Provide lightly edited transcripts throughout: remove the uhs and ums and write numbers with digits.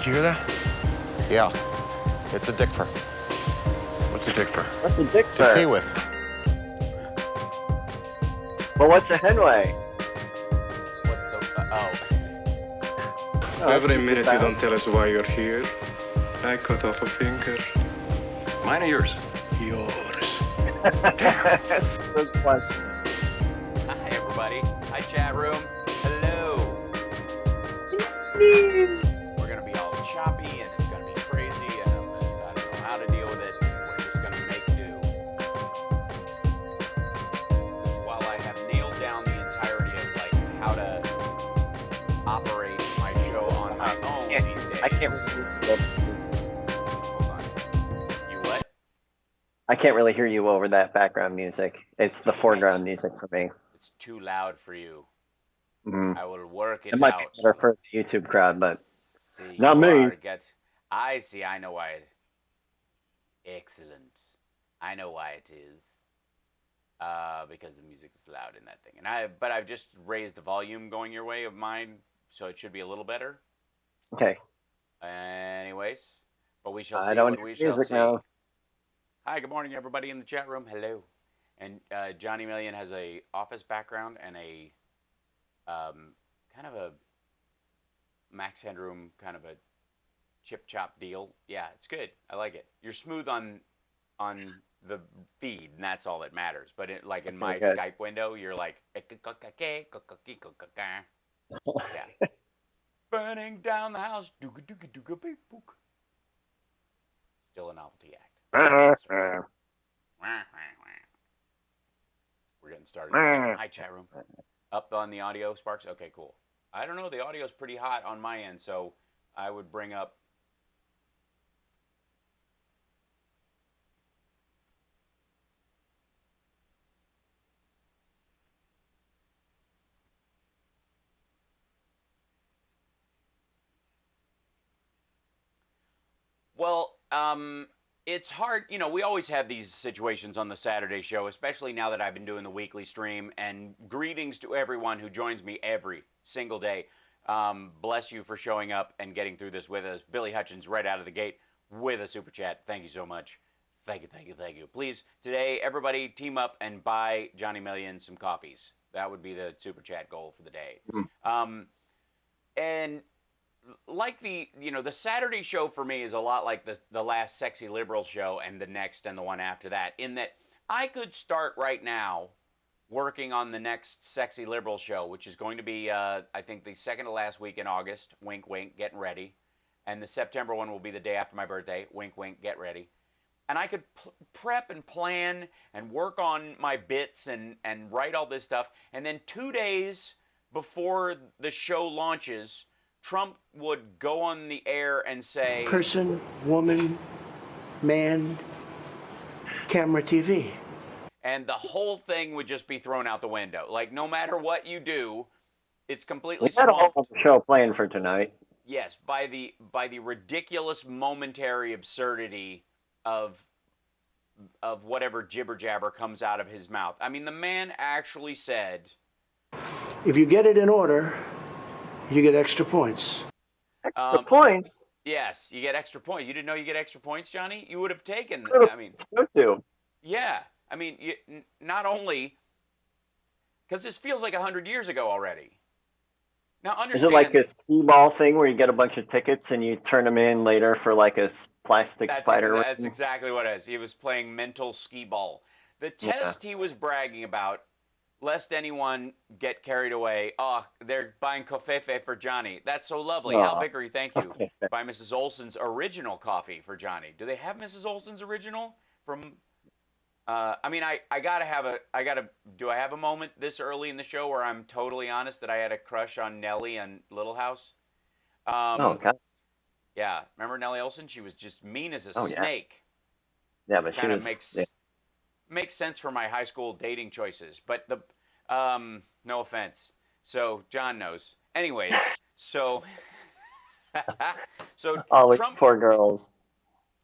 Did you hear that? Yeah. It's a dick fur. What's a dick fur? What's a dick To pee fur? with. Well, what's a henway? What's the... Oh, Every that's minute good you sound. don't tell us why you're here, I cut off a finger. Mine or yours? Yours. Good question. Hi, everybody. Hi, chat room. Hello. We're going to be all choppy, and it's going to be crazy, and I don't know how to deal with it. We're just going to make do. While I have nailed down the entirety of, like, how to operate my show on my own these days. I can't really hear you. Hold on. You what? I can't really hear you over that background music. It's the foreground music for me. It's too loud for you. Mm. I will work it It might be out. better for the YouTube crowd, but See, not you me. are I see. I know why. Excellent. I know why it is. Because the music is loud in that thing, but I've just raised the volume going your way of mine, so it should be a little better. Okay. Anyways, but we shall I see don't what hear we shall music see. now. Hi, good morning, everybody in the chat room. Hello. And Johnny Million has a office background and a kind of a Max Headroom kind of a chip chop deal. Yeah, it's good. I like it. You're smooth on the feed, and that's all that matters. But like in my good. Skype window, you're like, yeah. Burning down the house, dooga dooga dooga beep book. Still a novelty act. We're getting started in a second. Hi, chat room. Up on the audio, Sparks? Okay, cool. I don't know. The audio's pretty hot on my end, so I would bring up... Well, it's hard. You know, we always have these situations on the Saturday show, especially now that I've been doing the weekly stream. And greetings to everyone who joins me every single day. Bless you for showing up and getting through this with us. Billy Hutchins right out of the gate with a super chat. Thank you so much. Thank you, thank you, thank you. Please, today, everybody team up and buy Johnny Million some coffees. That would be the super chat goal for the day. And like the Saturday show for me is a lot like the last Sexy Liberal show and the next and the one after that, in that I could start right now working on the next Sexy Liberal show, which is going to be, I think, the second to last week in August. Wink, wink, getting ready. And the September one will be the day after my birthday. Wink, wink, get ready. And I could prep and plan and work on my bits and write all this stuff. And then 2 days before the show launches, Trump would go on the air and say... Person, woman, man, camera, TV. And the whole thing would just be thrown out the window. Like, no matter what you do, it's completely We had a swamped. whole show planned for tonight. Yes, by the ridiculous momentary absurdity of whatever jibber jabber comes out of his mouth. I mean, the man actually said... If you get it in order, you get extra points. Extra points? Yes, you get extra points. You didn't know you get extra points, Johnny? You would have taken... I mean... Yeah. I mean, not only... Because this feels like 100 years ago already. Now, understand... Is it like a skee-ball thing where you get a bunch of tickets and you turn them in later for like a plastic spider? That's exactly what it is. He was playing mental skee-ball. The test he was bragging about, lest anyone get carried away, they're buying covfefe for Johnny. That's so lovely. Al Bickery, thank you. By Mrs. Olson's original coffee for Johnny. Do they have Mrs. Olson's original? From... I mean, I gotta, do I have a moment this early in the show where I'm totally honest that I had a crush on Nellie on Little House? God. Yeah, remember Nellie Olson? She was just mean as a snake. Yeah, but kind of makes sense for my high school dating choices. But no offense. So John knows. Anyways, so Trump, poor girls.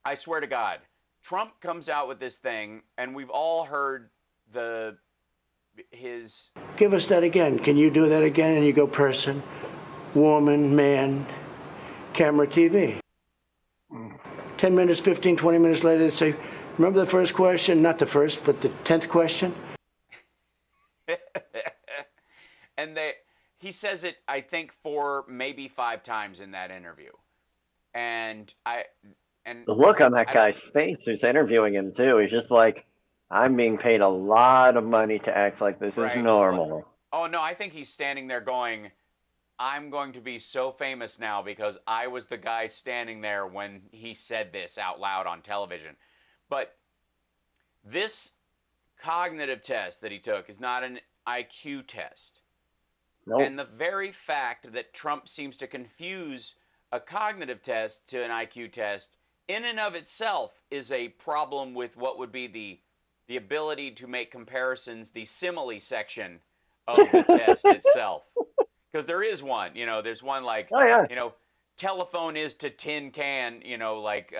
I swear to God. Trump comes out with this thing, and we've all heard his... Give us that again. Can you do that again? And you go person, woman, man, camera, TV. 10 minutes, 15, 20 minutes later, they say, remember the first question? Not the first, but the 10th question? And he says it, I think, 4, maybe 5 times in that interview. And The look on that guy's face who's interviewing him, too, he's just like, I'm being paid a lot of money to act like this is normal. Oh, no, I think he's standing there going, I'm going to be so famous now because I was the guy standing there when he said this out loud on television. But this cognitive test that he took is not an IQ test. Nope. And the very fact that Trump seems to confuse a cognitive test to an IQ test in and of itself is a problem with what would be the ability to make comparisons, the simile section of the test itself. Because there is one, there's one like, telephone is to tin can, like,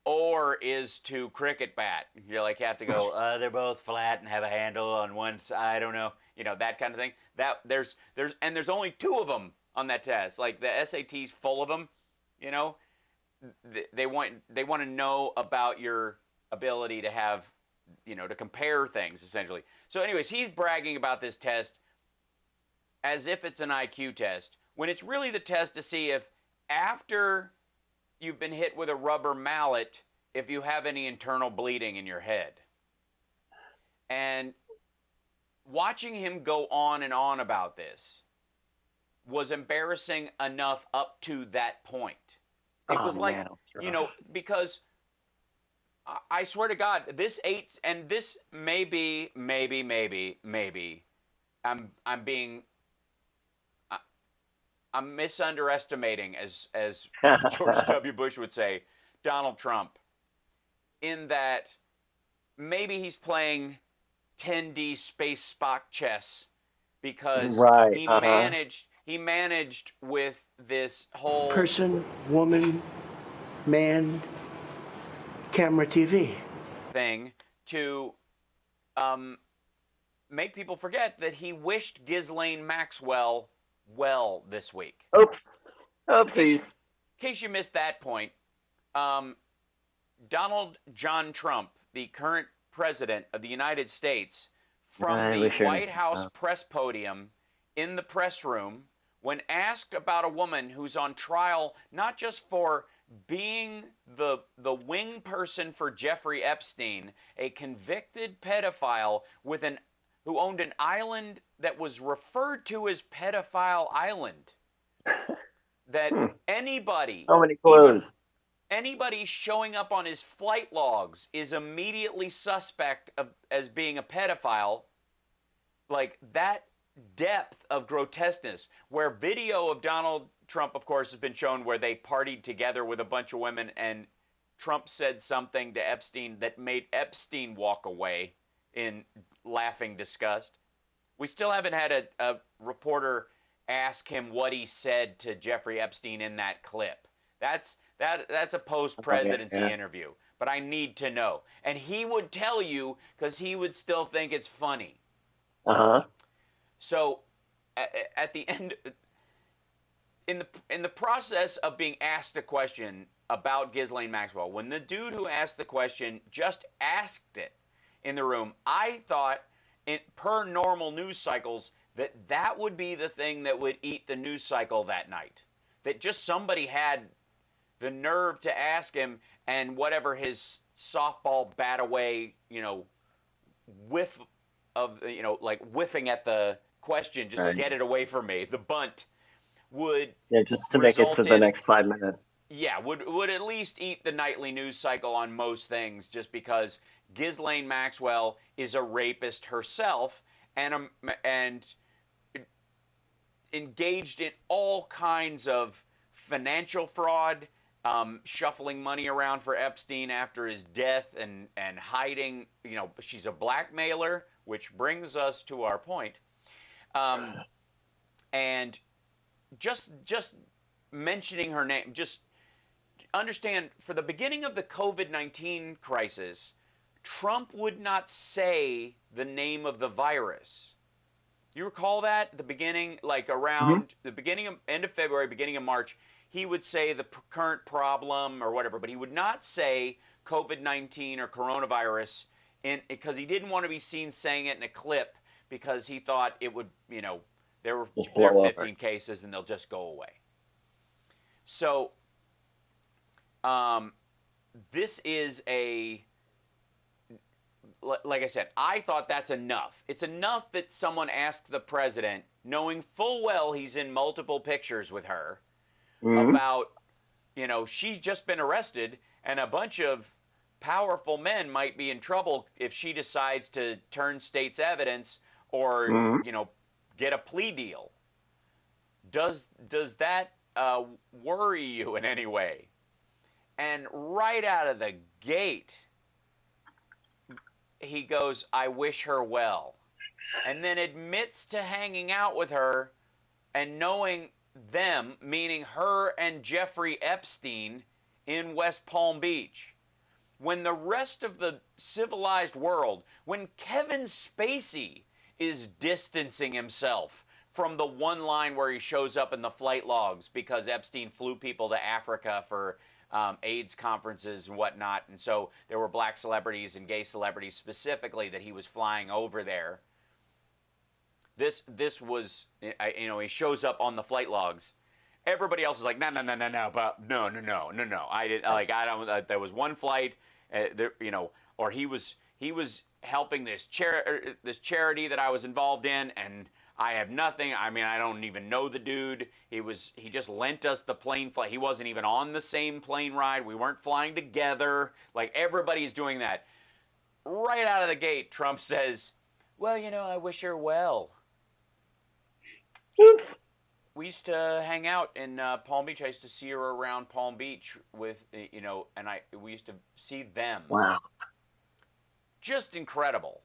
or is to cricket bat. You're like, you have to go, they're both flat and have a handle on one side, I don't know, that kind of thing. That there's only 2 of them on that test. Like the SAT's full of them, they want to know about your ability to have, to compare things essentially. So anyways, he's bragging about this test as if it's an IQ test, when it's really the test to see if after you've been hit with a rubber mallet, if you have any internal bleeding in your head. And watching him go on and on about this was embarrassing enough up to that point. It was like, because I swear to God, this maybe, I'm misunderestimating, as George W. Bush would say, Donald Trump, in that maybe he's playing 10D space Spock chess because he managed with this whole person, woman, man, camera, TV thing to make people forget that he wished Ghislaine Maxwell well this week. Oopsies. In case you missed that point, Donald John Trump, the current president of the United States, from the White House press podium in the press room, when asked about a woman who's on trial not just for being the wing person for Jeffrey Epstein, a convicted pedophile who owned an island that was referred to as Pedophile Island. That anybody, so many clues. Anybody showing up on his flight logs is immediately suspect as being a pedophile. Like that depth of grotesqueness, where video of Donald Trump, of course, has been shown where they partied together with a bunch of women and Trump said something to Epstein that made Epstein walk away in laughing disgust. We still haven't had a reporter ask him what he said to Jeffrey Epstein in that clip. That's a post-presidency interview, but I need to know. And he would tell you because he would still think it's funny. So at the end, in the process of being asked a question about Ghislaine Maxwell, when the dude who asked the question just asked it in the room, I thought, per normal news cycles, that would be the thing that would eat the news cycle that night. That just somebody had the nerve to ask him, and whatever his softball bat away, whiff of, like whiffing at the question, just to get it away from me, the bunt would just to make it to the next 5 minutes. Yeah, would at least eat the nightly news cycle on most things, just because Ghislaine Maxwell is a rapist herself and engaged in all kinds of financial fraud, shuffling money around for Epstein after his death, and hiding. She's a blackmailer, which brings us to our point. And just mentioning her name, just understand, for the beginning of the COVID-19 crisis, Trump would not say the name of the virus. You recall that at the beginning, like around the end of February, beginning of March, he would say the current problem or whatever, but he would not say COVID-19 or coronavirus because he didn't want to be seen saying it in a clip because he thought it would, there are Just blow 15 over. cases and they'll just go away. So, this is like I said, I thought that's enough. It's enough that someone asked the president, knowing full well he's in multiple pictures with her, about, she's just been arrested and a bunch of powerful men might be in trouble if she decides to turn state's evidence or, get a plea deal. Does that worry you in any way? And right out of the gate, he goes, I wish her well. And then admits to hanging out with her and knowing them, meaning her and Jeffrey Epstein, in West Palm Beach. When the rest of the civilized world, when Kevin Spacey is distancing himself from the one line where he shows up in the flight logs because Epstein flew people to Africa for AIDS conferences and whatnot, and so there were black celebrities and gay celebrities specifically that he was flying over there. This was, he shows up on the flight logs. Everybody else is like, no, but no. I didn't I don't. There was one flight, or he was helping this charity that I was involved in, and I have nothing. I mean, I don't even know the dude. He just lent us the plane flight. He wasn't even on the same plane ride. We weren't flying together. Like, everybody's doing that. Right out of the gate, Trump says, well, I wish her well. We used to hang out in Palm Beach. I used to see her around Palm Beach with, and we used to see them. Wow. Just incredible.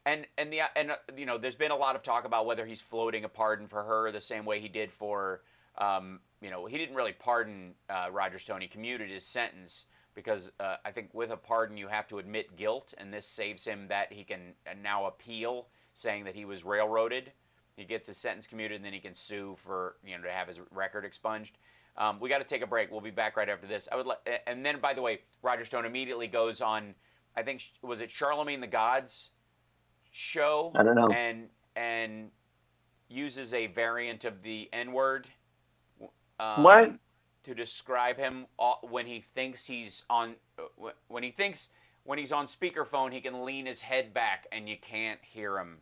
And there's been a lot of talk about whether he's floating a pardon for her the same way he did for, he didn't really pardon Roger Stone. He commuted his sentence because I think with a pardon you have to admit guilt, and this saves him that he can now appeal, saying that he was railroaded. He gets his sentence commuted, and then he can sue for, to have his record expunged. We got to take a break. We'll be back right after this. And then, by the way, Roger Stone immediately goes on, I think, was it Charlemagne the God's show? I don't know. And uses a variant of the N-word. What? To describe him when he thinks he's on, when he's on speakerphone, he can lean his head back and you can't hear him.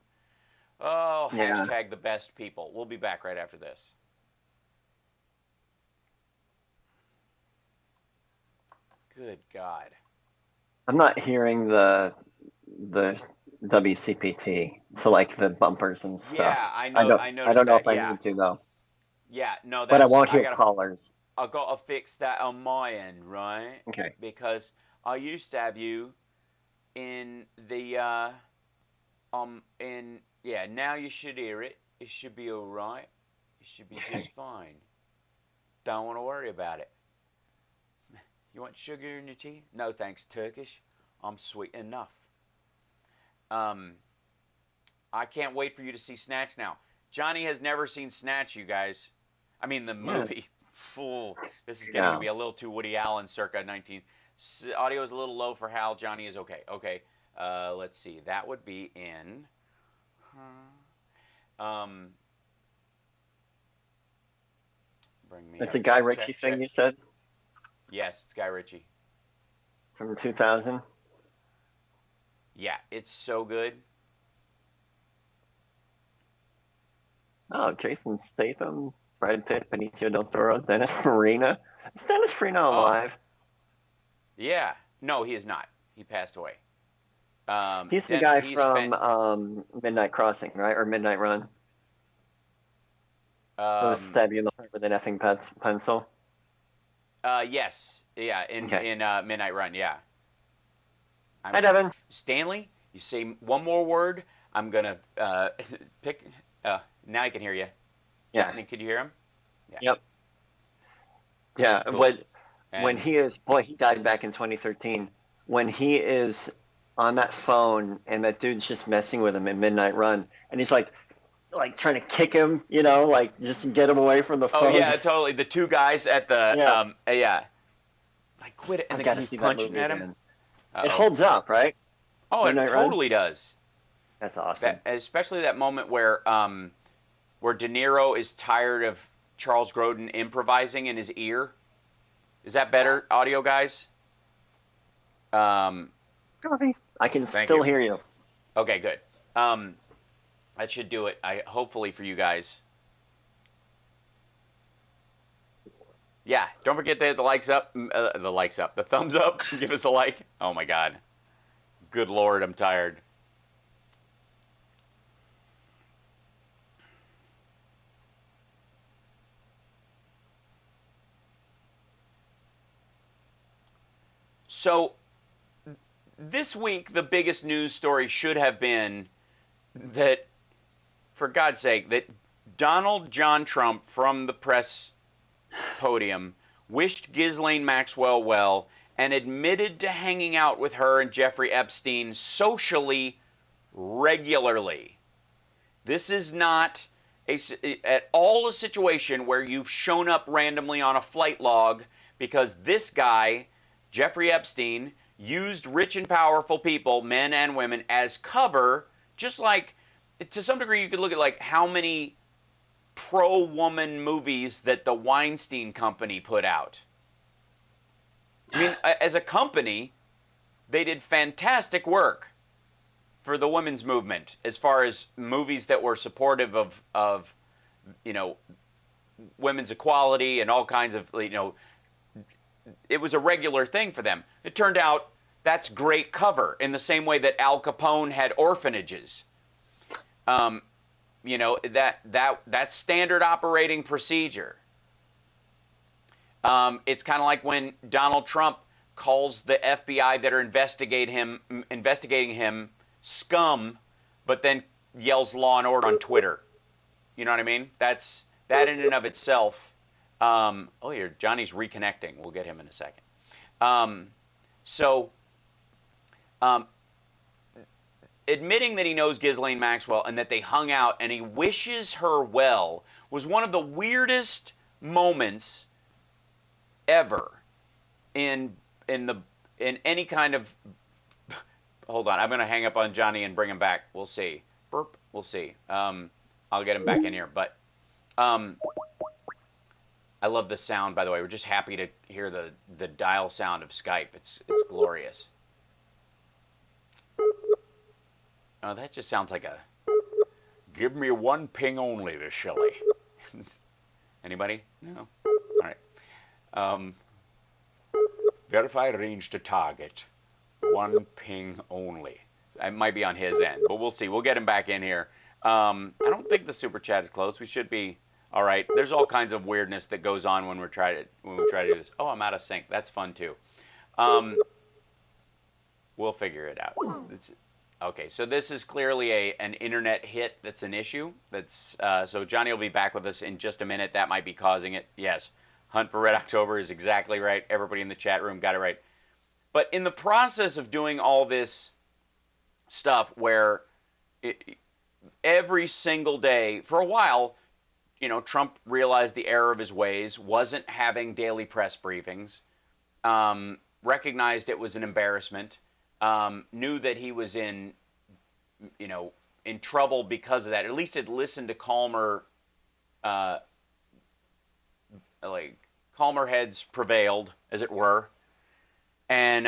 Oh, Yeah. hashtag the best people. We'll be back right after this. Good God. I'm not hearing the WCPT, so like the bumpers and stuff. Yeah, I know. I noticed I don't know that. if I Yeah. need to though. Yeah, no, that's. But I won't hear gotta, callers. I got to fix that on my end, right? Okay. Because I used to have you in the now you should hear it. It should be all right. It should be just fine. Don't want to worry about it. You want sugar in your tea? No, thanks, Turkish. I'm sweet enough. I can't wait for you to see Snatch now. Johnny has never seen Snatch, you guys. I mean, the movie. Fool. This is getting to be a little too Woody Allen circa 19. Audio is a little low for Hal. Johnny is okay. Okay. Let's see. That would be in. Bring me. It's up. a Guy Check, Ritchie check, thing check. you said Yes, it's Guy Ritchie. from 2000. Yeah, it's so good. Oh, Jason Statham, Brad Pitt, Benicio del Toro, Dennis Farina. Is Dennis Farina alive? Yeah. No, he is not. He passed away. He's the guy from Midnight Crossing, right? Or Midnight Run. Who stab you in the heart with an effing pencil. Yes. Yeah, in Midnight Run, yeah. Hi, Devin. Stanley, you say one more word, I'm going to pick. Now I can hear you. Yeah. Johnny, could you hear him? Yeah. Yep. Yeah. Cool. When he died back in 2013. When he is on that phone and that dude's just messing with him in Midnight Run, and he's like, like trying to kick him, like just get him away from the Oh phone. yeah, totally. The two guys at the Yeah. yeah, like quit it, and I've then got to he's see that punching movie at him. again. It Uh-oh. holds up, right? Oh, it Midnight Run? totally does. That's awesome. That, especially that moment where De Niro is tired of Charles Grodin improvising in his ear. Is that better, audio guys? Coffee. I can Thank still you. hear you. Okay, good. That should do it. Hopefully for you guys. Yeah, don't forget to hit the likes up, the thumbs up. Give us a like. Oh my God. Good Lord, I'm tired. So, this week, the biggest news story should have been that, for God's sake, that Donald John Trump from the press podium wished Ghislaine Maxwell well and admitted to hanging out with her and Jeffrey Epstein socially regularly. This is not at all a situation where you've shown up randomly on a flight log, because this guy, Jeffrey Epstein, used rich and powerful people, men and women, as cover. Just like, to some degree, you could look at like how many pro-woman movies that the Weinstein Company put out. I mean, as a company, they did fantastic work for the women's movement as far as movies that were supportive of women's equality and all kinds of, it was a regular thing for them. It turned out that's great cover, in the same way that Al Capone had orphanages. That's standard operating procedure. It's kind of like when Donald Trump calls the FBI that are investigating him scum, but then yells law and order on Twitter. You know what I mean? That in and of itself. Here, Johnny's reconnecting. We'll get him in a second. Admitting that he knows Ghislaine Maxwell and that they hung out and he wishes her well was one of the weirdest moments ever in any kind of. Hold on, I'm going to hang up on Johnny and bring him back. We'll see. Burp. We'll see. I'll get him back in here, but I love the sound, by the way. We're just happy to hear the dial sound of Skype. It's glorious. Oh, that just sounds like a give me one ping only to Shelley. Anybody? No? All right. Verify range to target. One ping only. It might be on his end, but we'll see. We'll get him back in here. I don't think the super chat is closed. We should be all right. There's all kinds of weirdness that goes on when we try to do this. Oh, I'm out of sync. That's fun too. We'll figure it out. Okay, so this is clearly an internet hit that's an issue. So Johnny will be back with us in just a minute. That might be causing it. Yes, Hunt for Red October is exactly right. Everybody in the chat room got it right. But in the process of doing all this stuff where every single day, for a while, Trump realized the error of his ways, wasn't having daily press briefings, recognized it was an embarrassment, knew that he was in trouble because of that. At least had listened to calmer heads prevailed, as it were. And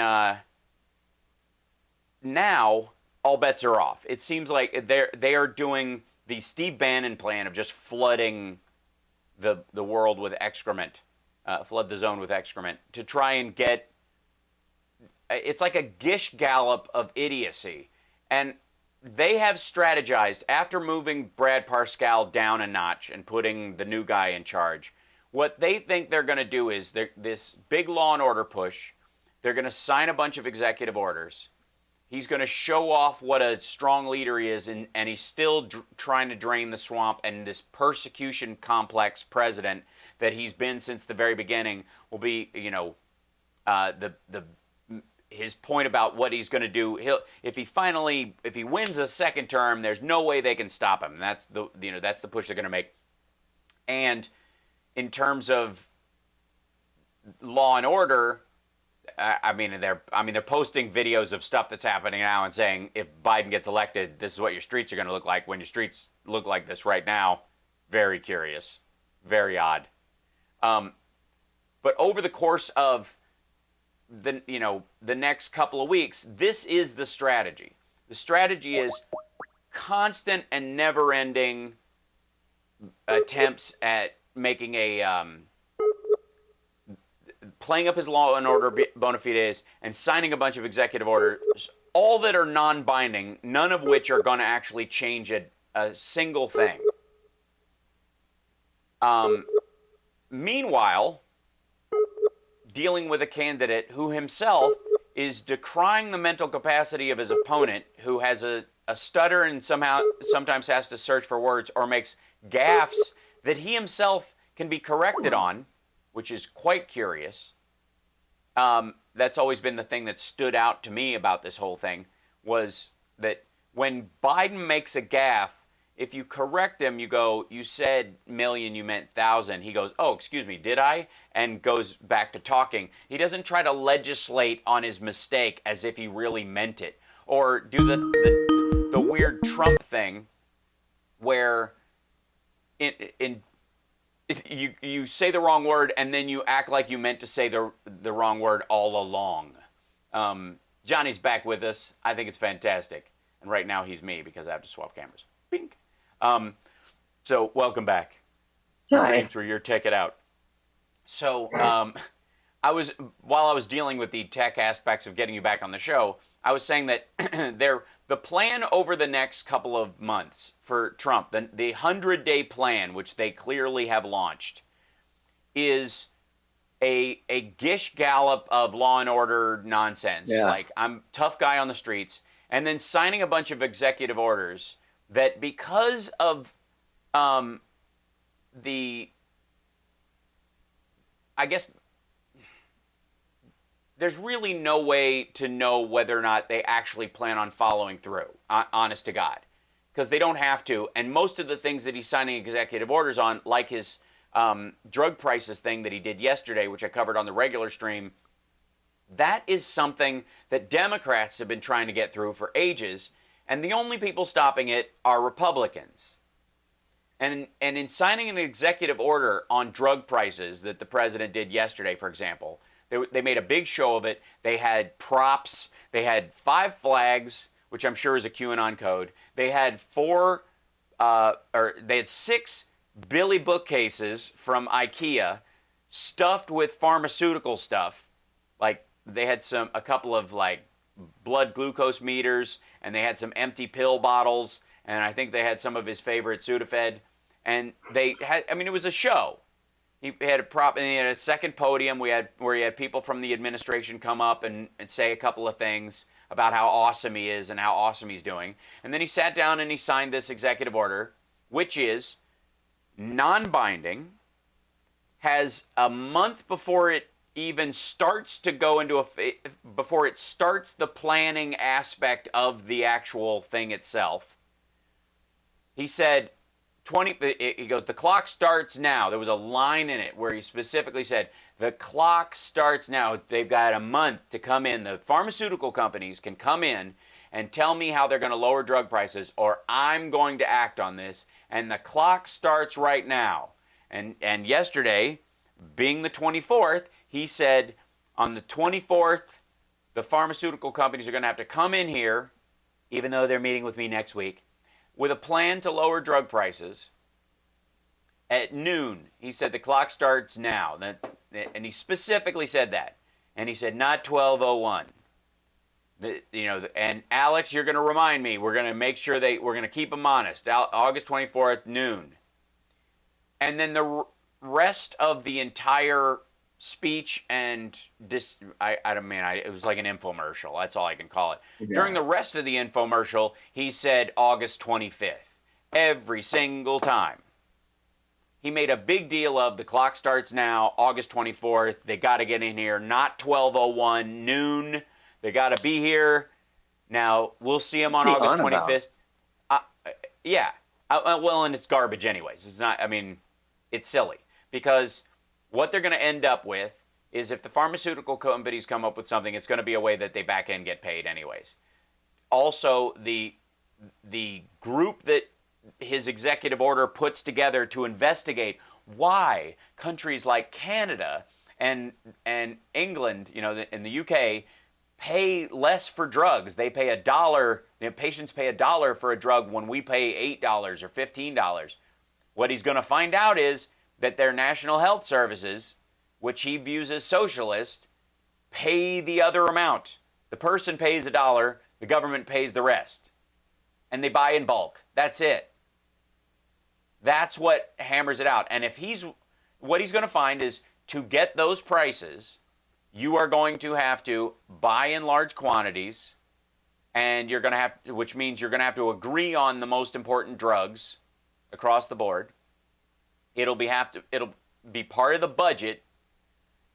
now all bets are off. It seems like they are doing the Steve Bannon plan of just flooding the world with excrement, flood the zone with excrement, to try and get. It's like a Gish gallop of idiocy. And they have strategized, after moving Brad Parscale down a notch and putting the new guy in charge, what they think they're going to do is this big law and order push. They're going to sign a bunch of executive orders. He's going to show off what a strong leader he is, and he's still trying to drain the swamp. And this persecution complex president that he's been since the very beginning will be, his point about what he's going to do, if he wins a second term, there's no way they can stop him. And that's the push they're going to make. And in terms of law and order, they're posting videos of stuff that's happening now and saying if Biden gets elected, this is what your streets are going to look like. When your streets look like this right now, very curious, very odd. But over the course of the next couple of weeks, this is the strategy. The strategy is constant and never-ending attempts at making playing up his law and order bona fides and signing a bunch of executive orders, all that are non-binding, none of which are going to actually change a single thing. Meanwhile, dealing with a candidate who himself is decrying the mental capacity of his opponent, who has a stutter and sometimes has to search for words or makes gaffes that he himself can be corrected on, which is quite curious. That's always been the thing that stood out to me about this whole thing, was that when Biden makes a gaffe, if you correct him, you go, you said million, you meant thousand. He goes, oh, excuse me, did I? And goes back to talking. He doesn't try to legislate on his mistake as if he really meant it. Or do the weird Trump thing where you say the wrong word and then you act like you meant to say the wrong word all along. Johnny's back with us. I think it's fantastic. And right now he's me because I have to swap cameras. Bink. So welcome back. Your dreams were your ticket out. So while I was dealing with the tech aspects of getting you back on the show, I was saying that the plan over the next couple of months for Trump, the 100-day plan, which they clearly have launched, is a gish gallop of law and order nonsense. Yeah. Like, I'm tough guy on the streets, and then signing a bunch of executive orders that, because of there's really no way to know whether or not they actually plan on following through, honest to God, because they don't have to. And most of the things that he's signing executive orders on, like his drug prices thing that he did yesterday, which I covered on the regular stream, that is something that Democrats have been trying to get through for ages, and the only people stopping it are Republicans. And in signing an executive order on drug prices that the president did yesterday, for example, they made a big show of it. They had props. They had 5 flags, which I'm sure is a QAnon code. They had 6 Billy bookcases from IKEA stuffed with pharmaceutical stuff. Like, they had a couple of like blood glucose meters, and they had some empty pill bottles, and I think they had some of his favorite Sudafed. And they had, it was a show. He had a prop, and he had a second podium where he had people from the administration come up and say a couple of things about how awesome he is and how awesome he's doing. And then he sat down and he signed this executive order, which is non-binding, has a month before it even starts to go into before it starts the planning aspect of the actual thing itself. He said, he goes, the clock starts now. There was a line in it where he specifically said, the clock starts now. They've got a month to come in. The pharmaceutical companies can come in and tell me how they're going to lower drug prices, or I'm going to act on this. And the clock starts right now. And yesterday, being the 24th, he said on the 24th, the pharmaceutical companies are going to have to come in here, even though they're meeting with me next week, with a plan to lower drug prices at noon. He said the clock starts now. And he specifically said that. And he said not 12:01. And Alex, you're going to remind me. We're going to make sure we're going to keep them honest. August 24th, noon. And then the rest of the entire speech and it was like an infomercial. That's all I can call it. Yeah. During the rest of the infomercial, he said August 25th. Every single time. He made a big deal of the clock starts now, August 24th. They got to get in here, not 12:01, noon. They got to be here. Now, we'll see them on What's he August on about? 25th. Yeah. Well, and it's garbage anyways. It's not, I mean, it's silly. Because what they're going to end up with is if the pharmaceutical companies come up with something, it's going to be a way that they back end get paid anyways. Also, the group that his executive order puts together to investigate why countries like Canada and England, in the UK, pay less for drugs. They pay $1. Patients pay $1 for a drug when we pay $8 or $15. What he's going to find out is that their national health services, which he views as socialist, pay the other amount. The person pays $1, the government pays the rest. And they buy in bulk. That's it. That's what hammers it out. And what he's going to find is to get those prices, you are going to have to buy in large quantities, and you're going to have, which means you're going to have to agree on the most important drugs across the board. It'll be part of the budget,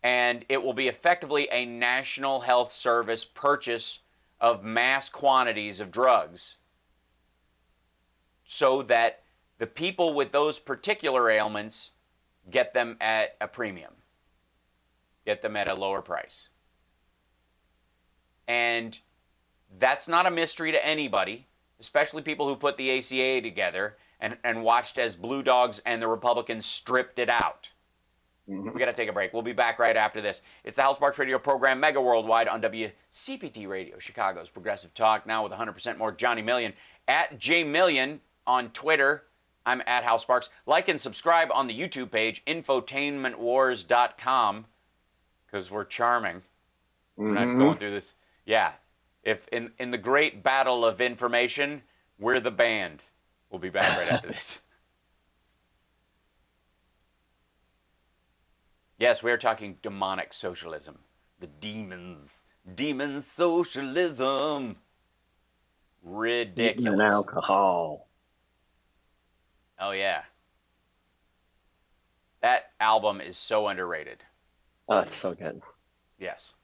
and it will be effectively a national health service purchase of mass quantities of drugs, so that the people with those particular ailments get them at a premium, get them at a lower price. And that's not a mystery to anybody, especially people who put the ACA together and watched as Blue Dogs and the Republicans stripped it out. We got to take a break. We'll be back right after this. It's the Hal Sparks Radio program, mega worldwide on WCPT Radio, Chicago's Progressive Talk, now with 100% more Johnny Million. At JMillion on Twitter. I'm at Hal Sparks. Like and subscribe on the YouTube page, infotainmentwars.com, because we're charming. We're not going through this. Yeah. If in the great battle of information, we're the band. We'll be back right after this. Yes, we are talking demonic socialism. The demons. Demon socialism. Ridiculous. And alcohol. Oh, yeah. That album is so underrated. Oh, it's so good. Yes.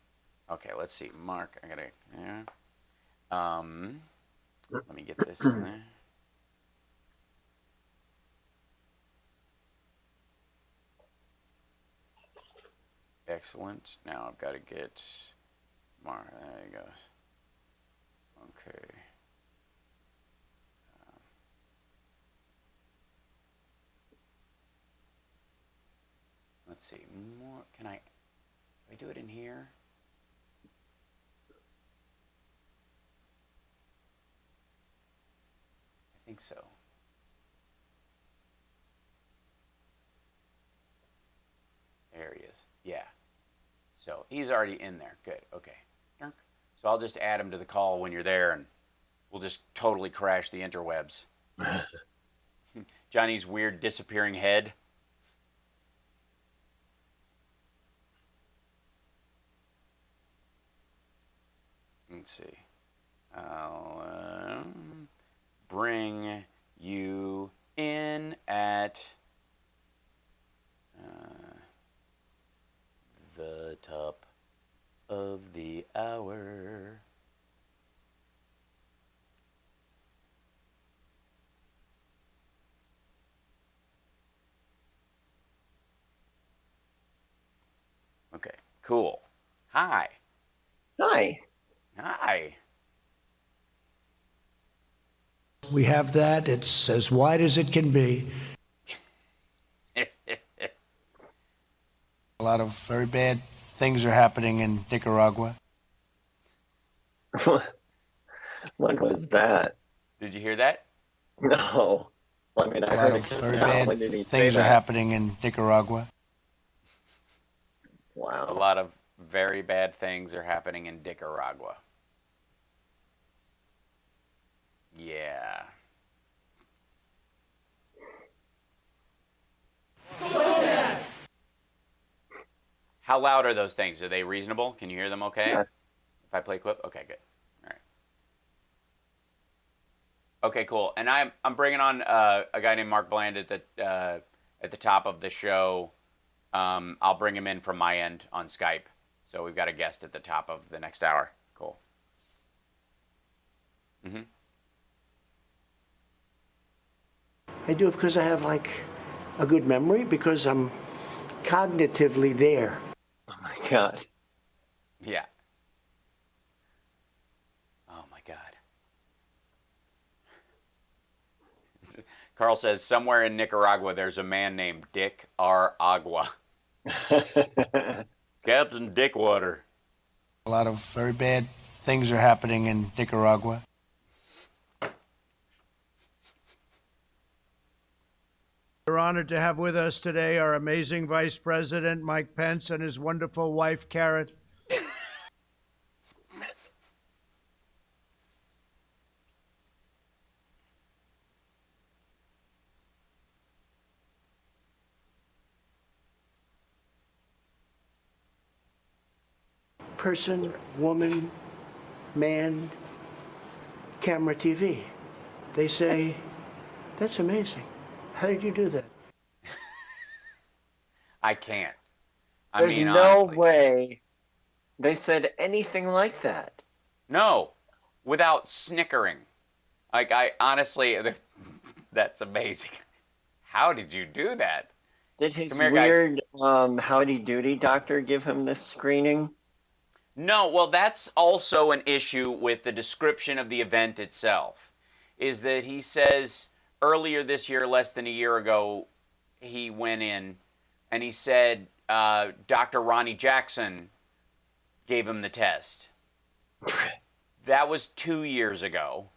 Okay, let's see. Mark, I gotta... Yeah. Let me get this in there. Excellent. Now I've got to get Mark. There you go. Okay. Let's see. More. Can I do it in here? I think so. There he is. Yeah. So he's already in there. Good. Okay. So I'll just add him to the call when you're there, and we'll just totally crash the interwebs. Johnny's weird disappearing head. Let's see. I'll bring you in at the top of the hour. Okay, cool. Hi. Hi. Hi. We have that. It's as wide as it can be. A lot of very bad things are happening in Nicaragua. When was that? Did you hear that? No. I mean, I A heard lot it of just very now. When did bad he say things are that? happening in Nicaragua. A Wow. lot of very bad things are happening in Nicaragua. Yeah. How loud are those things? Are they reasonable? Can you hear them okay? Yeah. If I play clip? Okay, good. All right. Okay, cool. And I'm bringing on a guy named Mark Bland at the top of the show. I'll bring him in from my end on Skype. So we've got a guest at the top of the next hour. Cool. Mm-hmm. I do it because I have like a good memory, because I'm cognitively there. Oh my God. Yeah. Oh my God. Carl says somewhere in Nicaragua there's a man named Dick R. Agua. Captain Dickwater. A lot of very bad things are happening in Nicaragua. We're honored to have with us today our amazing Vice President, Mike Pence, and his wonderful wife, Karen. Person, woman, man, camera, TV. They say, that's amazing. How did you do that? I can't. There's no honestly. way they said anything like that. No, without snickering. Like, I honestly, that's amazing. How did you do that? Did his Come here, guys. weird howdy doody doctor give him this screening? No, well, that's also an issue with the description of the event itself. Is that he says earlier this year, less than a year ago, he went in and he said Dr. Ronnie Jackson gave him the test. That was 2 years ago.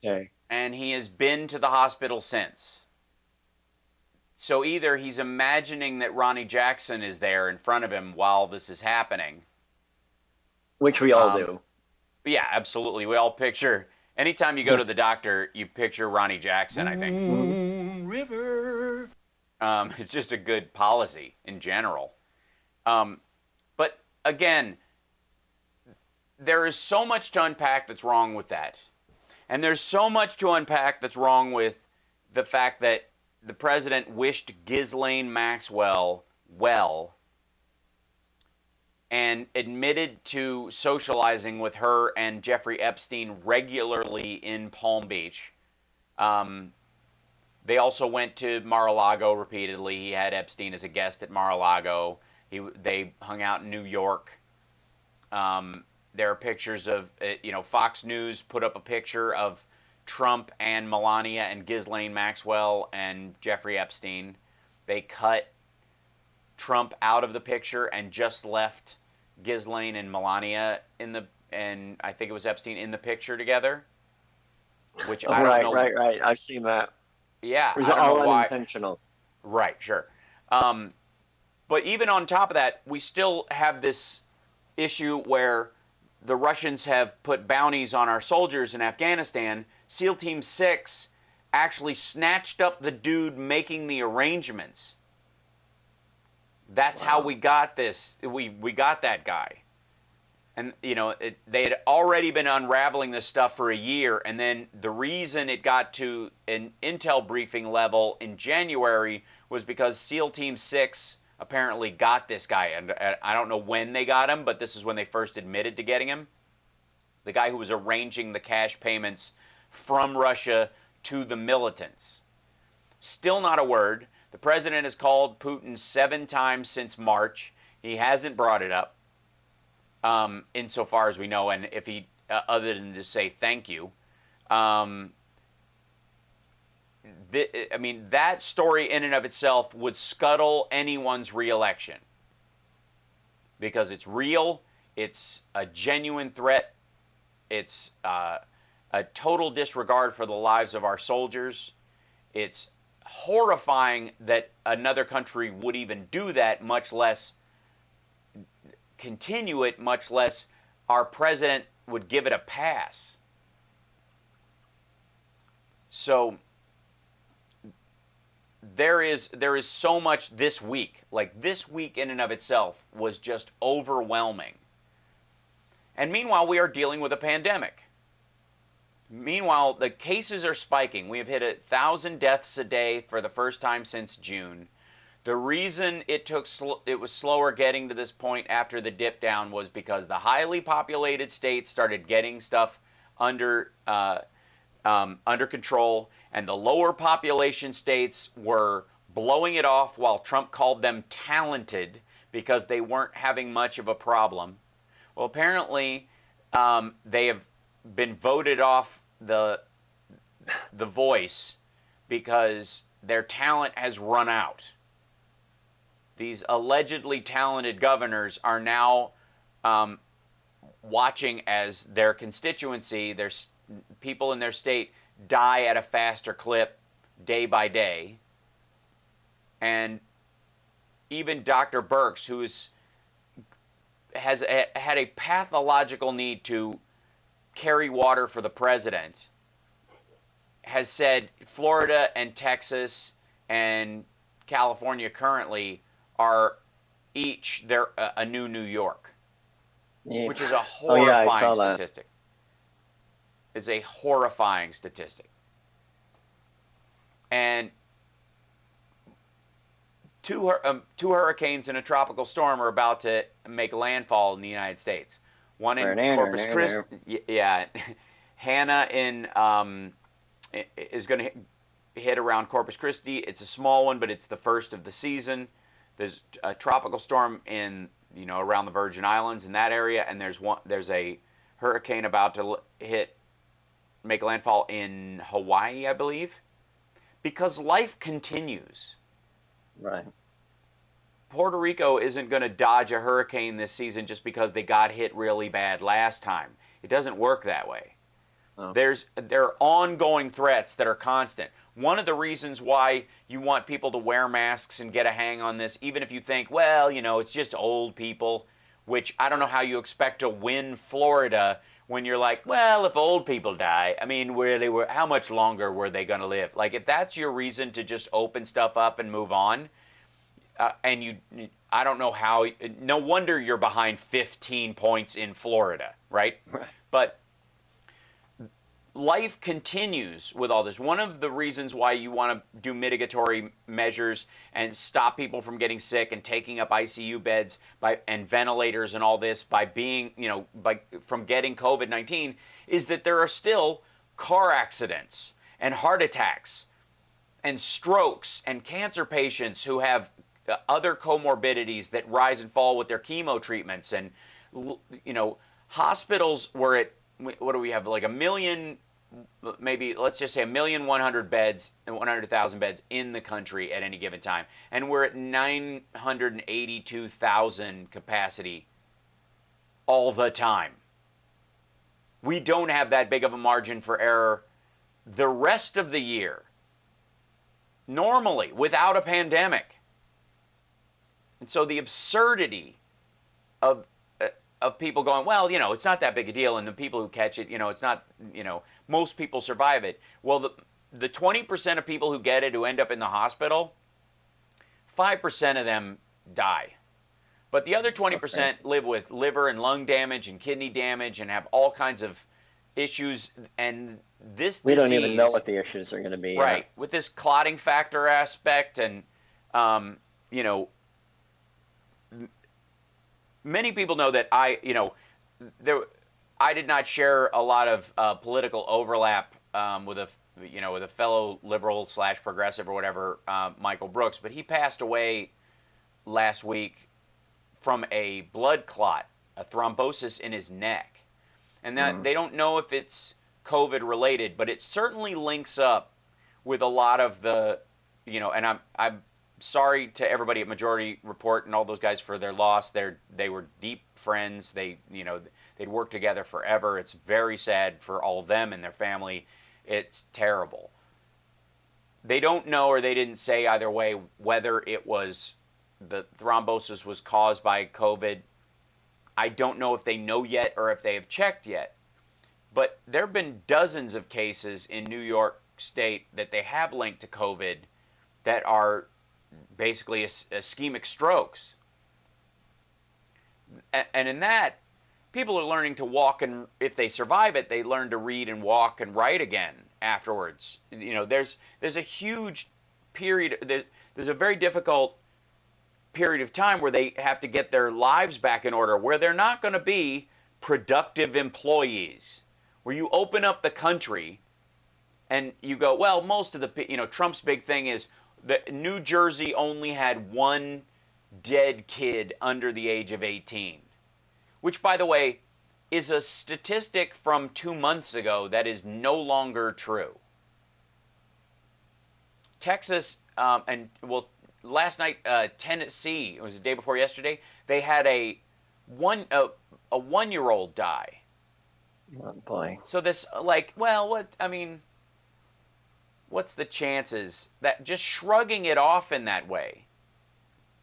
Okay. And he has been to the hospital since. So either he's imagining that Ronnie Jackson is there in front of him while this is happening. Which we all do. Yeah, absolutely. We all picture, anytime you go to the doctor, you picture Ronnie Jackson, I think. River. It's just a good policy in general. But again, there is so much to unpack that's wrong with that. And there's so much to unpack that's wrong with the fact that the president wished Ghislaine Maxwell well and admitted to socializing with her and Jeffrey Epstein regularly in Palm Beach. They also went to Mar-a-Lago repeatedly. He had Epstein as a guest at Mar-a-Lago. They hung out in New York. There are pictures of, Fox News put up a picture of Trump and Melania and Ghislaine Maxwell and Jeffrey Epstein. They cut Trump out of the picture and just left Ghislaine and Melania and I think it was Epstein in the picture together. Which I don't know. Right. I've seen that. Yeah, It was I don't all know why. unintentional. Right, sure. But even on top of that, we still have this issue where the Russians have put bounties on our soldiers in Afghanistan. SEAL Team 6 actually snatched up the dude making the arrangements. That's how we got this. We got that guy. And, they had already been unraveling this stuff for a year. And then the reason it got to an intel briefing level in January was because SEAL Team 6 apparently got this guy. And I don't know when they got him, but this is when they first admitted to getting him. The guy who was arranging the cash payments from Russia to the militants. Still not a word. The president has called Putin 7 times since March. He hasn't brought it up, insofar as we know, and if he, other than to say thank you. That story in and of itself would scuttle anyone's reelection. Because it's real, it's a genuine threat, it's a total disregard for the lives of our soldiers. It's horrifying that another country would even do that, much less continue it, much less our president would give it a pass. So there is so much this week. Like, this week in and of itself was just overwhelming. And meanwhile, we are dealing with a pandemic. Meanwhile, the cases are spiking. We have hit 1,000 deaths a day for the first time since June. The reason it was slower getting to this point after the dip down was because the highly populated states started getting stuff under control, and the lower population states were blowing it off while Trump called them talented because they weren't having much of a problem. Well, apparently they have been voted off the voice because their talent has run out. These allegedly talented governors are now watching as their constituency, their people in their state, die at a faster clip day by day. And even Dr. Birx, who has had a pathological need to carry water for the president, has said Florida and Texas and California currently are each a new New York, which is a horrifying statistic. It's a horrifying statistic. And two hurricanes and a tropical storm are about to make landfall in the United States. One in Corpus Christi, Hannah is going to hit around Corpus Christi. It's a small one, but it's the first of the season. There's a tropical storm in around the Virgin Islands in that area, and there's a hurricane about to make landfall in Hawaii, I believe, because life continues. Right. Puerto Rico isn't going to dodge a hurricane this season just because they got hit really bad last time. It doesn't work that way. Oh. There are ongoing threats that are constant. One of the reasons why you want people to wear masks and get a hang on this, even if you think, well, it's just old people, which I don't know how you expect to win Florida when you're like, well, if old people die, I mean, how much longer were they going to live? Like, if that's your reason to just open stuff up and move on, I don't know how, no wonder you're behind 15 points in Florida, right? But life continues with all this. One of the reasons why you want to do mitigatory measures and stop people from getting sick and taking up ICU beds and ventilators and all this from getting COVID-19 is that there are still car accidents and heart attacks and strokes and cancer patients who have other comorbidities that rise and fall with their chemo treatments. And hospitals were at, what do we have, like 1 million, maybe let's just say 1,100,000 beds and 100,000 beds in the country at any given time, and we're at 982,000 capacity all the time. We don't have that big of a margin for error the rest of the year, normally, without a pandemic. And so the absurdity of people going, well, it's not that big a deal, and the people who catch it, it's not, most people survive it. Well, the 20% of people who get it who end up in the hospital, 5% of them die. But the other 20% live with liver and lung damage and kidney damage and have all kinds of issues. And this disease, we don't even know what the issues are going to be. Right. With this clotting factor aspect and, many people know that I did not share a lot of political overlap with a fellow liberal / progressive or whatever, Michael Brooks, but he passed away last week from a blood clot, a thrombosis in his neck, and that they don't know if it's COVID related, but it certainly links up with a lot of the, and I'm sorry to everybody at Majority Report and all those guys for their loss. They were deep friends. They'd worked together forever. It's very sad for all of them and their family. It's terrible. They don't know, or they didn't say either way, whether it was the thrombosis was caused by COVID. I don't know if they know yet or if they have checked yet. But there have been dozens of cases in New York State that they have linked to COVID that are basically ischemic strokes. And in that, people are learning to walk, and if they survive it, they learn to read and walk and write again afterwards. There's a huge period, there's a very difficult period of time where they have to get their lives back in order, where they're not going to be productive employees, where you open up the country and you go, well, most of the, Trump's big thing is that New Jersey only had one dead kid under the age of 18, which, by the way, is a statistic from 2 months ago that is no longer true. Texas, last night, Tennessee, it was the day before yesterday, they had a 1-year-old die. Oh boy. So this, what's the chances that just shrugging it off in that way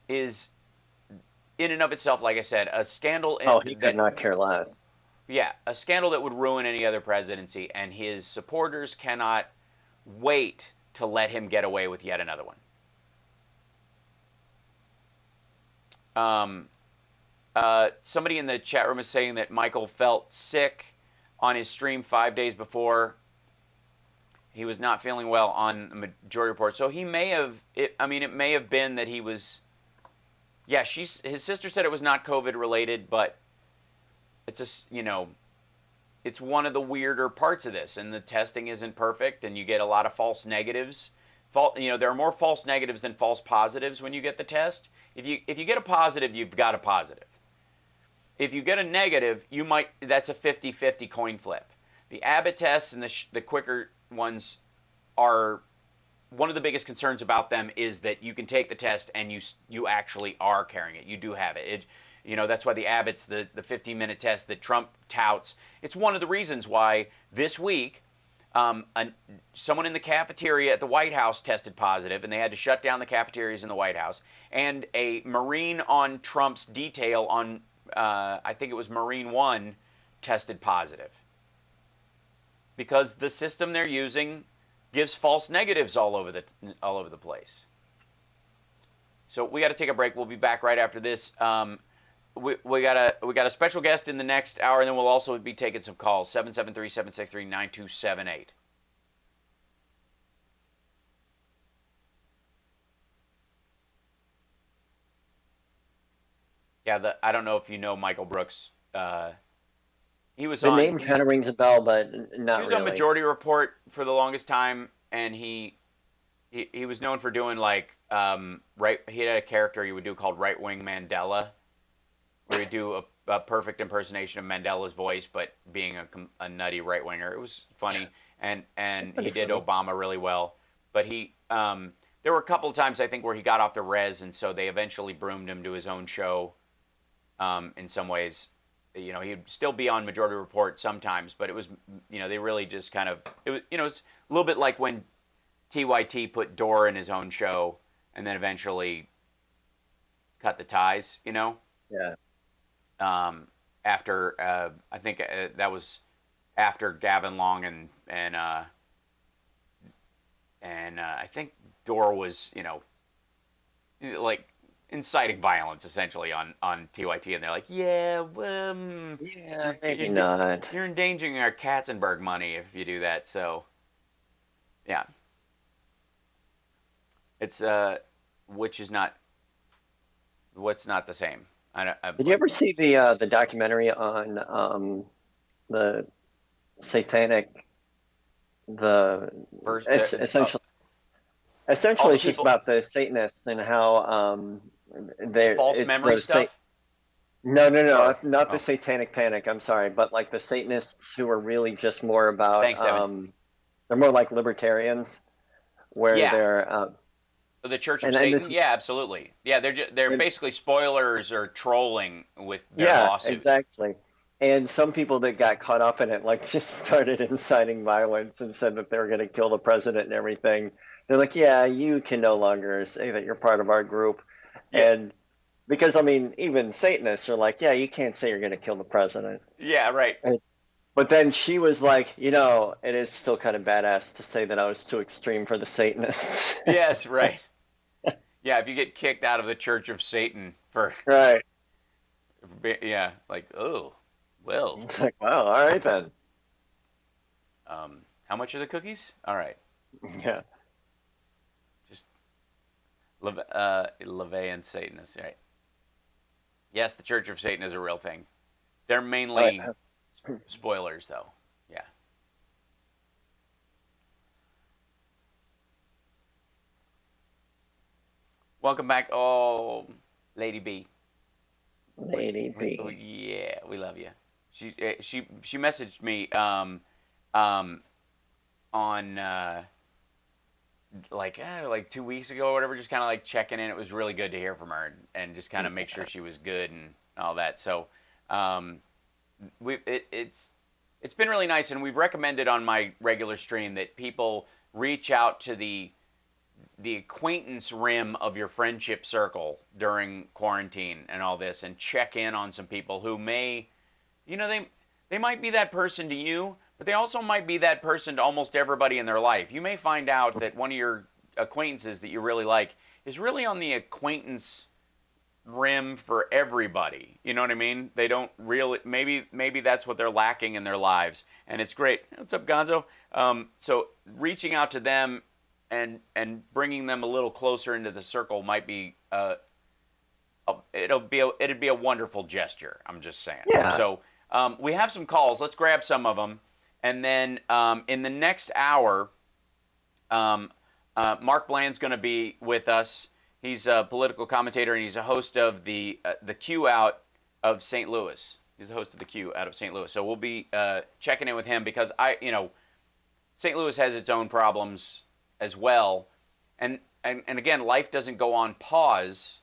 is, in and of itself, like I said, a scandal. He could not care less. Yeah, a scandal that would ruin any other presidency, and his supporters cannot wait to let him get away with yet another one. Somebody in the chat room is saying that Michael felt sick on his stream 5 days before. He was not feeling well on the Majority Report. So he may have, it may have been that he was, his sister said it was not COVID related, but it's it's one of the weirder parts of this, and the testing isn't perfect, and you get a lot of false negatives. There are more false negatives than false positives when you get the test. If you get a positive, you've got a positive. If you get a negative, that's a 50-50 coin flip. The Abbott tests and the quicker ones are, one of the biggest concerns about them is that you can take the test and you actually are carrying it. You do have it. That's why the Abbott's the 15-minute test that Trump touts. It's one of the reasons why this week someone in the cafeteria at the White House tested positive, and they had to shut down the cafeterias in the White House. And a Marine on Trump's detail on, I think it was Marine 1, tested positive. Because the system they're using gives false negatives all over the place. So we got to take a break. We'll be back right after this. We got a special guest in the next hour, and then we'll also be taking some calls. 773-763-9278. Yeah, I don't know if you know Michael Brooks. He was The name kind of rings a bell, but not really. He was on Majority Report for the longest time, and he was known for doing he had a character he would do called Right Wing Mandela, where he'd do a perfect impersonation of Mandela's voice, but being a nutty right winger. It was funny, and he did Obama really well. But there were a couple of times I think where he got off the res, and so they eventually broomed him to his own show. In some ways, he'd still be on Majority Report sometimes, but it was, they really just kind of, it was a little bit like when TYT put Dore in his own show and then eventually cut the ties, Yeah. After, I think that was after Gavin Long and I think Dore was, inciting violence essentially on TYT, and they're like, maybe not. You're endangering our Katzenberg money if you do that. So, yeah, it's what's not the same. Did you ever see the documentary on the satanic? Essentially, it's just about the Satanists and how they false memory stuff. No, not the Satanic Panic. I'm sorry, but like the Satanists who are really just more about. Thanks, Evan. They're more like libertarians, where they're. The Church of Satan. Yeah, absolutely. Yeah, they're basically spoilers or trolling with their lawsuits. Exactly. And some people that got caught up in it, just started inciting violence and said that they were going to kill the president and everything. They're like, yeah, you can no longer say that you're part of our group. Yeah. And because, even Satanists are like, yeah, you can't say you're going to kill the president. Yeah, right. But then she was like, it is still kind of badass to say that I was too extreme for the Satanists. Yes, right. Yeah, if you get kicked out of the Church of Satan for... Right. Yeah, oh, well. It's like, wow, all right then. How much are the cookies? All right. Yeah. LaVeyan Satanists, right? Yes, the Church of Satan is a real thing. They're mainly Right. spoilers, though. Yeah. Welcome back. Oh, Lady B. Lady B. Yeah, we love you. She messaged me on like 2 weeks ago or whatever, just kind of like checking in. It was really good to hear from her and just kind of make sure she was good and all that. So it's been really nice, and we've recommended on my regular stream that people reach out to the acquaintance rim of your friendship circle during quarantine and all this, and check in on some people who may, they might be that person to you, but they also might be that person to almost everybody in their life. You may find out that one of your acquaintances that you really like is really on the acquaintance rim for everybody. You know what I mean? They don't really, maybe that's what they're lacking in their lives, and it's great. What's up, Gonzo? So reaching out to them and bringing them a little closer into the circle might be it'd be a wonderful gesture. I'm just saying. Yeah. So we have some calls. Let's grab some of them, and then in the next hour, Mark Bland's going to be with us. He's a political commentator, and he's a host of the Q out of St. Louis. He's the host of the Q out of St. Louis. So we'll be checking in with him because St. Louis has its own problems as well, and again, life doesn't go on pause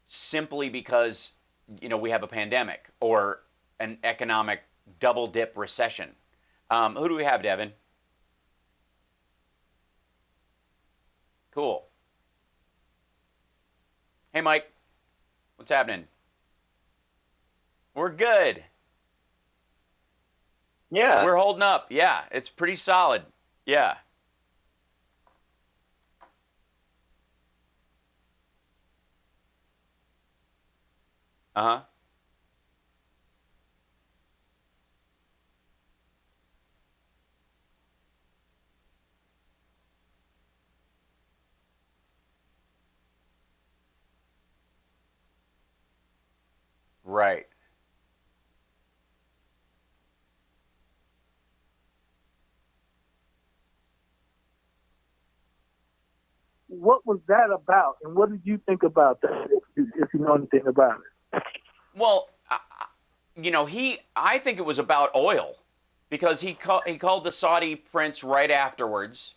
simply because we have a pandemic or an economic double dip recession. Who do we have, Devin? Cool. Hey, Mike, what's happening? We're good. Yeah. We're holding up. Yeah, it's pretty solid. Yeah. Uh-huh. Right. What was that about, and what did you think about that, if you know anything about it? Well, I think it was about oil because he called the Saudi prince right afterwards.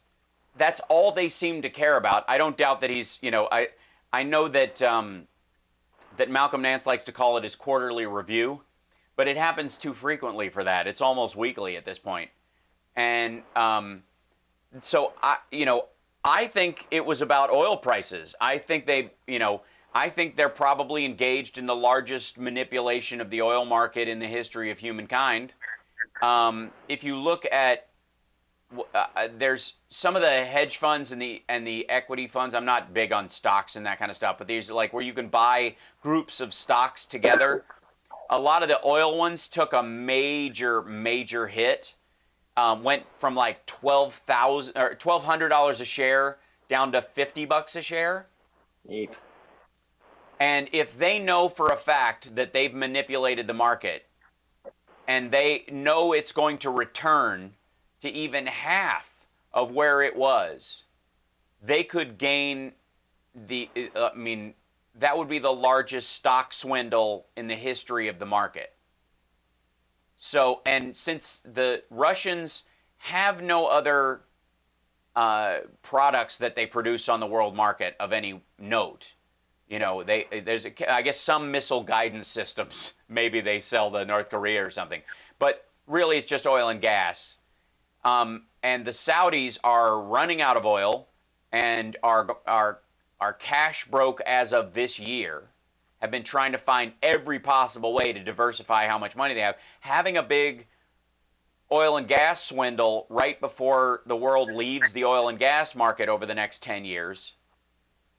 That's all they seem to care about. I don't doubt that he's, I know that that Malcolm Nance likes to call it his quarterly review, but it happens too frequently for that. It's almost weekly at this point. And so I think it was about oil prices. I think I think they're probably engaged in the largest manipulation of the oil market in the history of humankind. If you look at, there's some of the hedge funds and the equity funds. I'm not big on stocks and that kind of stuff, but these are like where you can buy groups of stocks together. A lot of the oil ones took a major hit. Went from like $1,200 a share down to $50 a share. Yep. And if they know for a fact that they've manipulated the market and they know it's going to return to even half of where it was, they could gain that would be the largest stock swindle in the history of the market. So, and since the Russians have no other products that they produce on the world market of any note, there's I guess some missile guidance systems maybe they sell to North Korea or something, but really it's just oil and gas. And the Saudis are running out of oil and are cash broke as of this year. Have been trying to find every possible way to diversify how much money they have. Having a big oil and gas swindle right before the world leaves the oil and gas market over the next 10 years,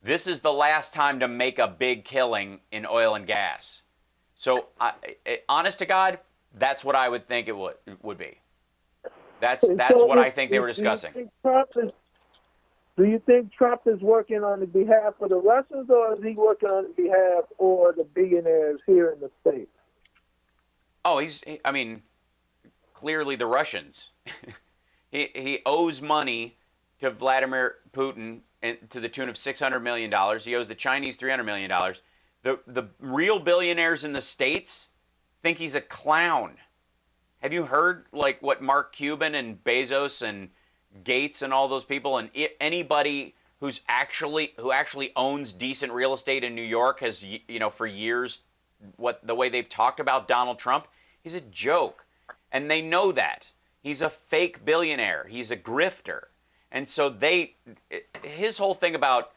this is the last time to make a big killing in oil and gas. So, honest to God, that's what I would think it would be. That's what I think they were discussing. So if Trump is, Do you think Trump is working on the behalf of the Russians, or is he working on the behalf of the billionaires here in the States? Oh, I mean, clearly the Russians. he owes money to Vladimir Putin to the tune of $600 million. He owes the Chinese $300 million. The real billionaires in the States think he's a clown. Have you heard like what Mark Cuban and Bezos and Gates and all those people and anybody who actually owns decent real estate in New York has, you know, for years, the way they've talked about Donald Trump, he's a joke. And they know that. He's a fake billionaire. He's a grifter. And so his whole thing about,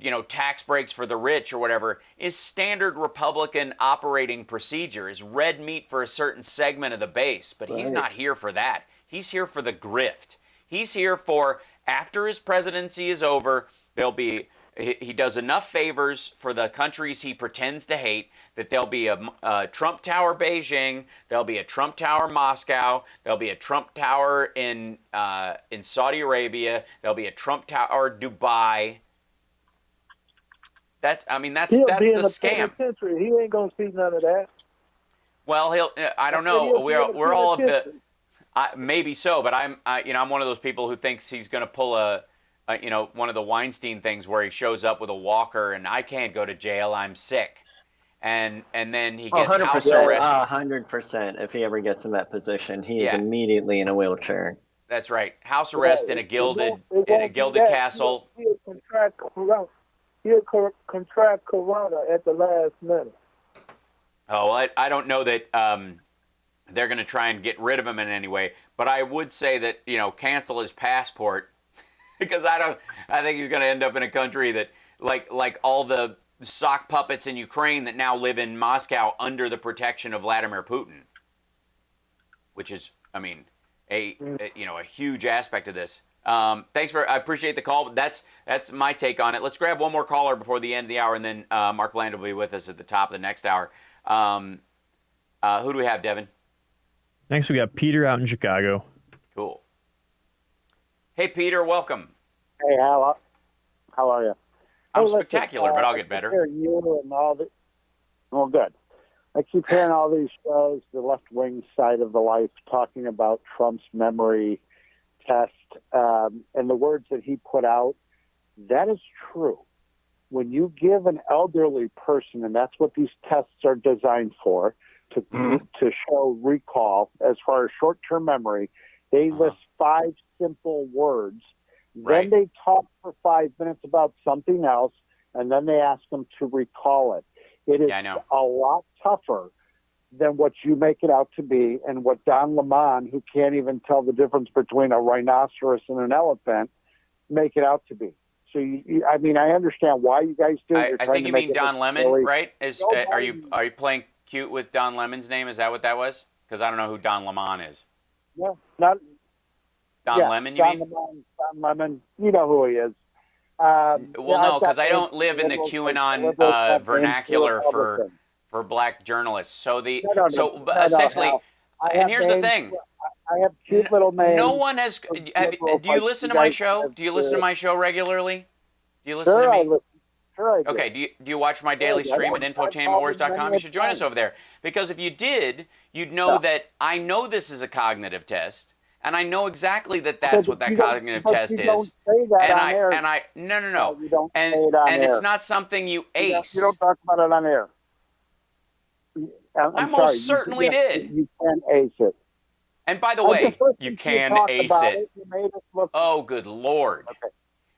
you know, tax breaks for the rich or whatever is standard Republican operating procedure, is red meat for a certain segment of the base. But he's not here for that. He's here for the grift. He's here for, after his presidency is over, he does enough favors for the countries he pretends to hate that there'll be a Trump Tower Beijing, there'll be a Trump Tower Moscow, there'll be a Trump Tower in Saudi Arabia, there'll be a Trump Tower Dubai. That's the scam. He ain't gonna see none of that. Well, I don't know. We're all of the. Maybe so, but I'm one of those people who thinks he's going to pull one of the Weinstein things where he shows up with a walker and I can't go to jail, I'm sick, and then he gets house arrest. 100%. If he ever gets in that position, he is immediately in a wheelchair. That's right, house arrest in a gilded castle. He'll contract corona at the last minute. Oh, I don't know that. They're going to try and get rid of him in any way. But I would say that, you know, cancel his passport because I think he's going to end up in a country that like all the sock puppets in Ukraine that now live in Moscow under the protection of Vladimir Putin, which is, I mean, a huge aspect of this. I appreciate the call. But that's my take on it. Let's grab one more caller before the end of the hour, and then Mark Bland will be with us at the top of the next hour. Who do we have, Devin? Next, we got Peter out in Chicago. Cool. Hey, Peter, welcome. Hey, how are you? I'm spectacular, but I'll get better. You and all the, well, good. I keep hearing all these shows, the left-wing side of the life, talking about Trump's memory test and the words that he put out. That is true. When you give an elderly person, and that's what these tests are designed for, to show recall as far as short-term memory, they list 5 simple words. Then they talk for 5 minutes about something else, and then they ask them to recall it. It is a lot tougher than what you make it out to be, and what Don Lemon, who can't even tell the difference between a rhinoceros and an elephant, make it out to be. So, I understand why you guys do it. I think you mean Don Lemon, right? Are you playing cute with Don Lemon's name? Is that what that was? Because I don't know who Don Lemon is. No, not Don Lemon. You mean Don Lemon? You know who he is. No, because I don't live in the QAnon vernacular for black journalists. So essentially, and here's the thing. I have cute little names. No one has. Do you listen to my show? Do you listen to my show regularly? Do you listen to me? Sure I do. Okay, do you watch my daily stream at infotainmentwars.com? You should join us over there. Because if you did, you'd know that I know this is a cognitive test, and I know exactly that's what that cognitive test is. Don't say that no. You don't and say it on air. It's not something you ace. You don't talk about it on air. I most certainly did. You can ace it. And by the way, you can ace it. Oh, good Lord.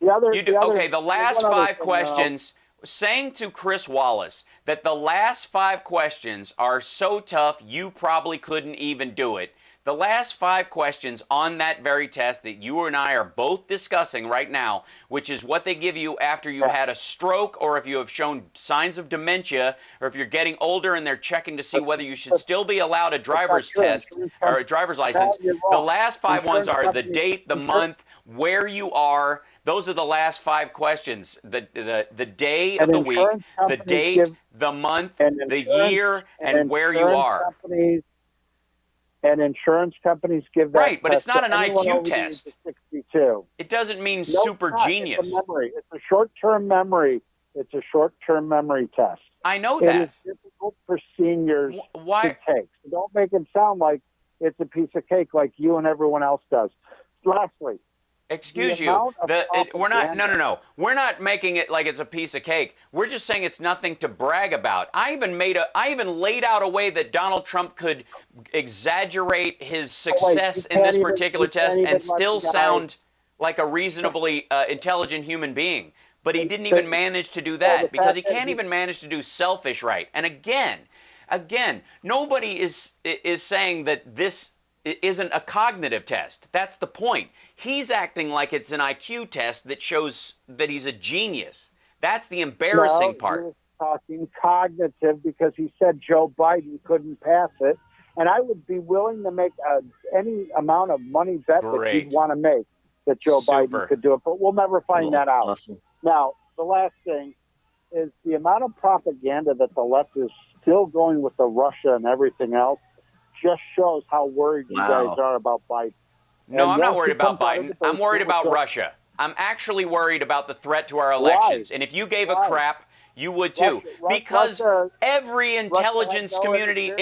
Okay. The last 5 questions, saying to Chris Wallace that the last 5 questions are so tough you probably couldn't even do it. The last 5 questions on that very test that you and I are both discussing right now, which is what they give you after you've had a stroke or if you have shown signs of dementia or if you're getting older and they're checking to see whether you should still be allowed a driver's test or a driver's license. The last 5 ones are the date, the month, where you are. Those are the last 5 questions. The day of the week, the date, the month, the year, and where you are. And insurance companies give that Right, but it's test not to an anyone IQ over the age test. of 62. It doesn't mean No, super it's not. genius. It's a memory. It's a short-term memory. It's a short-term memory test. I know It that. is difficult for seniors Why? to take. So don't make it sound like it's a piece of cake like you and everyone else does. Lastly, Excuse the you. amount of We're not. propaganda- No. We're not making it like it's a piece of cake. We're just saying it's nothing to brag about. I even laid out a way that Donald Trump could exaggerate his success in this particular test and still sound like a reasonably intelligent human being. But he didn't even manage to do that because he can't even manage to do selfish right. And again, nobody is saying that this isn't a cognitive test. That's the point. He's acting like it's an IQ test that shows that he's a genius. That's the embarrassing part. He was talking cognitive because he said Joe Biden couldn't pass it. And I would be willing to make any amount of money bet that you'd want to make that Joe Biden could do it. But we'll never find that out. Awesome. Now, the last thing is the amount of propaganda that the left is still going with the Russia and everything else just shows how worried you guys are about Biden. No, And I'm not once worried he about comes out of Biden. the I'm worried basement about with the- Russia. I'm actually worried about the threat to our elections. And if you gave a crap, you would too. Because every intelligence community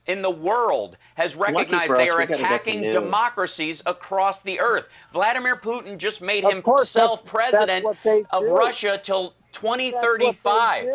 in the world has recognized they are attacking democracies across the earth. Vladimir Putin just made himself president of Russia till 2035.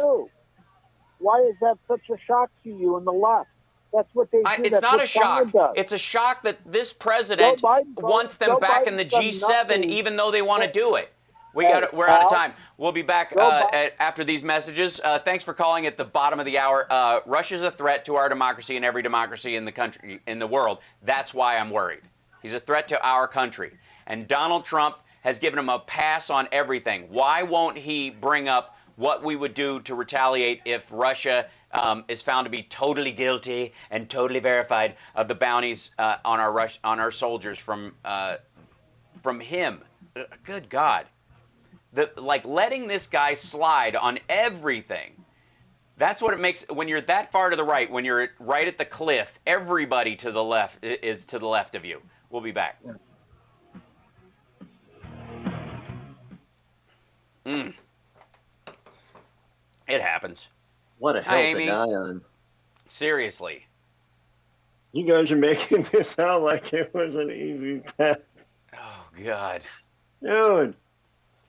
Why is that such a shock to you and the left? That's what they do. It's not a shock. It's a shock that this president wants them back in the G7, even though they want to do it. We're out of time. We'll be back after these messages. Thanks for calling at the bottom of the hour. Russia's a threat to our democracy and every democracy in the country, in the world. That's why I'm worried. He's a threat to our country. And Donald Trump has given him a pass on everything. Why won't he bring up what we would do to retaliate if Russia is found to be totally guilty and totally verified of the bounties on our soldiers from him? Good God. Letting this guy slide on everything. That's what it makes when you're that far to the right, when you're right at the cliff, everybody to the left is to the left of you. We'll be back. It happens. What a hell to die on. Seriously. You guys are making this sound like it was an easy test. Oh, God. Dude.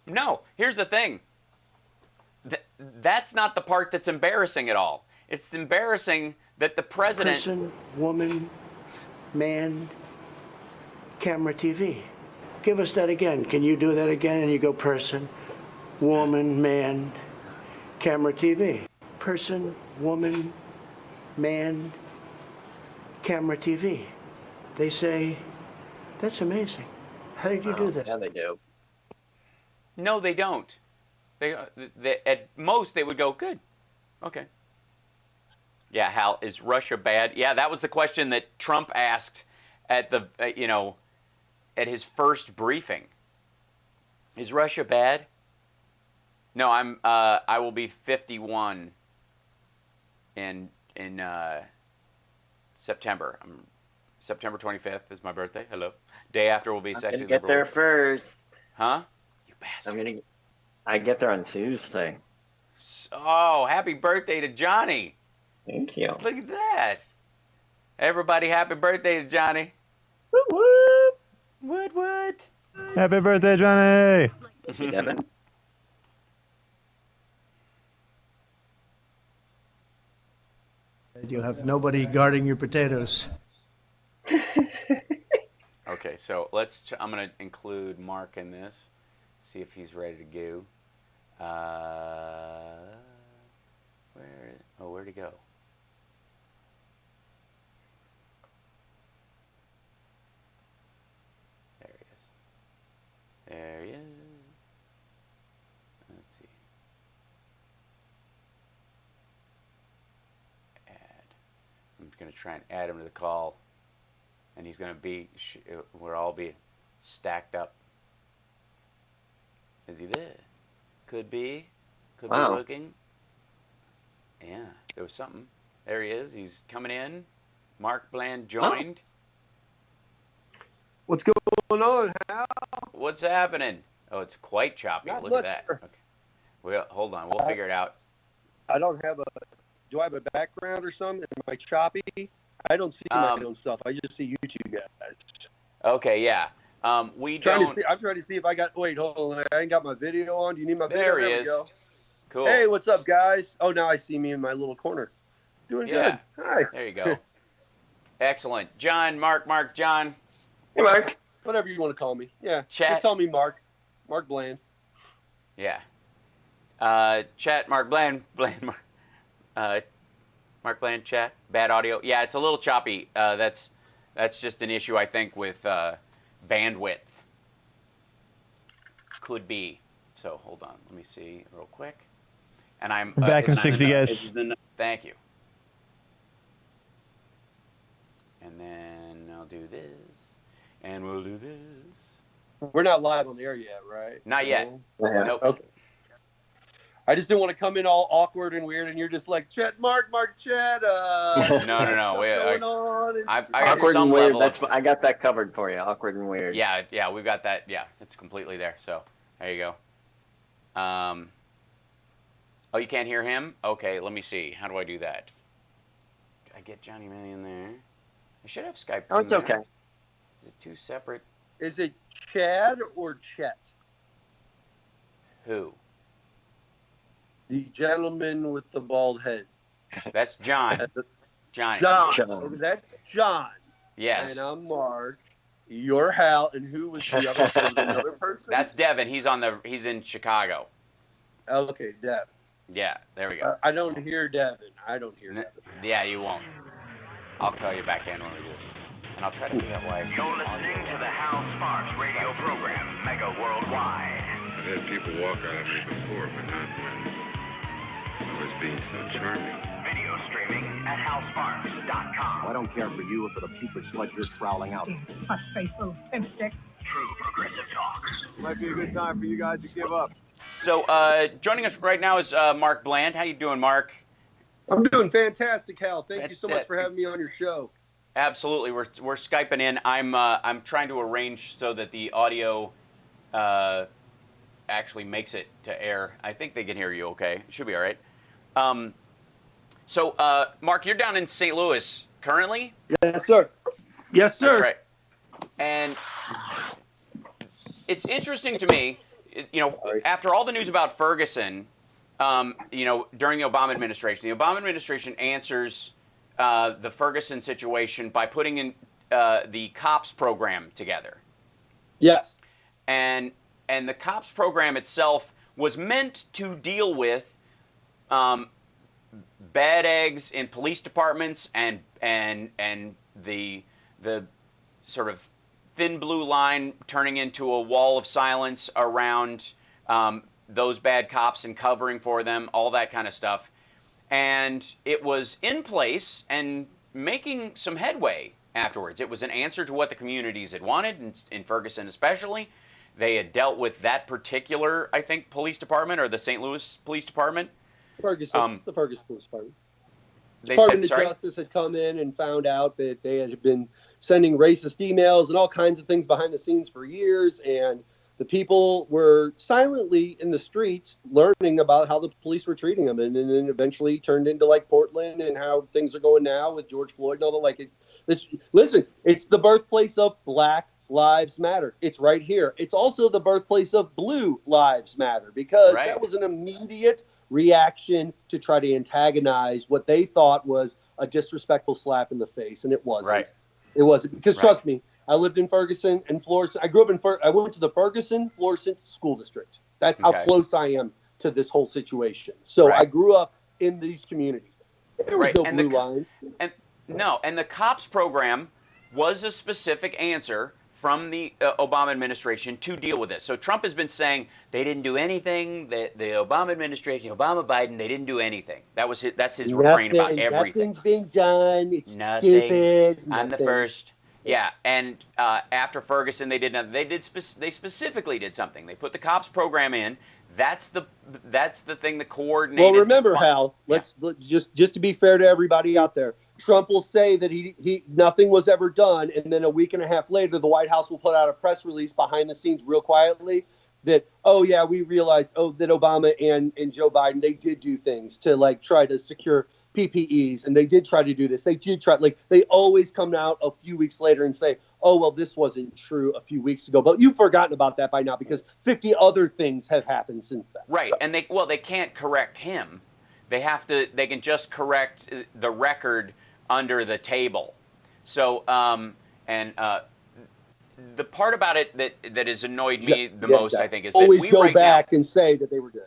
No, here's the thing. That's not the part that's embarrassing at all. It's embarrassing that the president... Person, woman, man, camera, TV. Give us that again. Can you do that again? And you go person, woman, man, camera, TV. Person, woman, man, camera, TV. They say, that's amazing. How did you do that? Yeah, they do. No, they don't. They at most they would go, good, okay. Yeah, Hal, is Russia bad? Yeah, that was the question that Trump asked at the at his first briefing. Is Russia bad? No, I will be 51 in September. September 25th is my birthday. Hello. Day after will be Sexy Liberal. Get there first. Huh? You bastard. I get there on Tuesday. Oh, happy birthday to Johnny. Thank you. Look at that. Everybody, happy birthday to Johnny. Woot woot. Woot woot. Happy birthday, Johnny. Devin. You'll have nobody guarding your potatoes. Okay, so I'm going to include Mark in this. See if he's ready to go. Where'd he go? There he is. There he is. Let's see. Add. I'm going to try and add him to the call. And he's going to be, we'll all be stacked up. Is he there? Could be. Could be looking. Yeah, there was something. There he is. He's coming in. Mark Bland joined. What's going on, Hal? What's happening? Oh, it's quite choppy. Not Look much, at that. sir. Okay. Well, hold on. We'll figure it out. I don't have do I have a background or something? Am I choppy? I don't see my own stuff. I just see you two guys. Okay, yeah. I'm trying to see if I got, wait, hold on. I ain't got my video on. Do you need my video? There he we is. go. Cool. Hey, what's up, guys? Oh, now I see me in my little corner. Doing good. Hi. There you go. Excellent. John, Mark, John. Hey, Mark. Whatever you want to call me. Yeah. Chat. Just call me Mark. Mark Bland. Yeah. Chat, Mark Bland, Mark Bland, chat. Bad audio. Yeah, it's a little choppy. That's just an issue, I think, with bandwidth. Could be. So hold on. Let me see real quick. And I'm back in 60, guys. Thank you. And then I'll do this, and we'll do this. We're not live on the air yet, right? Not yet. Nope. Okay. I just didn't want to come in all awkward and weird, and you're just like, Chet, Mark, Chet. No. I got awkward some and weird. level I got that covered for you. Awkward and weird. Yeah, we've got that. Yeah, it's completely there. So there you go. Oh, you can't hear him? Okay, let me see. How do I do that? I get Johnny Million there. I should have Skype. Oh, it's okay. Is it two separate? Is it Chad or Chet? Who? The gentleman with the bald head. That's John. John. That's John. Yes. And I'm Mark. You're Hal. And who was the other? Was another person? That's Devin. He's in Chicago. Okay, Devin. Yeah, there we go. I don't hear Devin. Devin. Yeah, you won't. I'll call you back in when we do this. And I'll try to figure out why. You're listening to the Hal Sparks radio program, Mega Worldwide. I've had people walk out of me before, but not when I was being so charming. Video streaming at halsparks.com. I don't care for you if the putrid sludge you're prowling out. Fuss-faced little pimpstick. True progressive talk. Might be a good time for you guys to give up. So joining us right now is Mark Bland. How you doing, Mark? I'm doing fantastic, Hal. Thank you so much for having me on your show. Absolutely. We're Skyping in. I'm trying to arrange so that the audio actually makes it to air. I think they can hear you okay. It should be all right. So, Mark, you're down in St. Louis currently? Yes, sir. Yes, sir. That's right. And it's interesting to me, after all the news about Ferguson, during the Obama administration, the Obama administration answers the Ferguson situation by putting in the COPS program together. Yes. And the COPS program itself was meant to deal with bad eggs in police departments and the sort of thin blue line turning into a wall of silence around those bad cops and covering for them, all that kind of stuff. And it was in place and making some headway afterwards. It was an answer to what the communities had wanted, in Ferguson especially. They had dealt with that particular, I think, police department, or the St. Louis Police Department. Ferguson, the Ferguson Police Department. They Department said, of Justice had come in and found out that they had been sending racist emails and all kinds of things behind the scenes for years, and the people were silently in the streets learning about how the police were treating them, and then eventually turned into like Portland and how things are going now with George Floyd and all that. Listen, it's the birthplace of Black Lives Matter. It's right here. It's also the birthplace of Blue Lives Matter, because that was an immediate reaction to try to antagonize what they thought was a disrespectful slap in the face, and it wasn't. Right. It wasn't, because trust me, I lived in Ferguson and Florissant. I grew up I went to the Ferguson Florissant School District. That's how close I am to this whole situation. So I grew up in these communities. There was no blue lines. And the COPS program was a specific answer from the Obama administration to deal with this. So Trump has been saying they didn't do anything. The Obama administration, Obama, Biden, they didn't do anything. That's his refrain about everything. Nothing's being done. It's nothing. Stupid. I'm the first. Yeah, and after Ferguson, they did nothing. They specifically did something. They put the COPS program in. That's the thing that coordinated. Well, remember, Hal. Let's just to be fair to everybody out there. Trump will say that he nothing was ever done, and then a week and a half later, the White House will put out a press release behind the scenes real quietly that, oh yeah, we realized, that Obama and Joe Biden, they did do things to like try to secure PPEs, and they did try to do this. They did try, like they always come out a few weeks later and say, oh, well, this wasn't true a few weeks ago, but you've forgotten about that by now because 50 other things have happened since then. Right, so. And they can't correct him. They can just correct the record under the table. So, the part about it that has annoyed me the most, I think, is that always we go right back now, and say that they were good.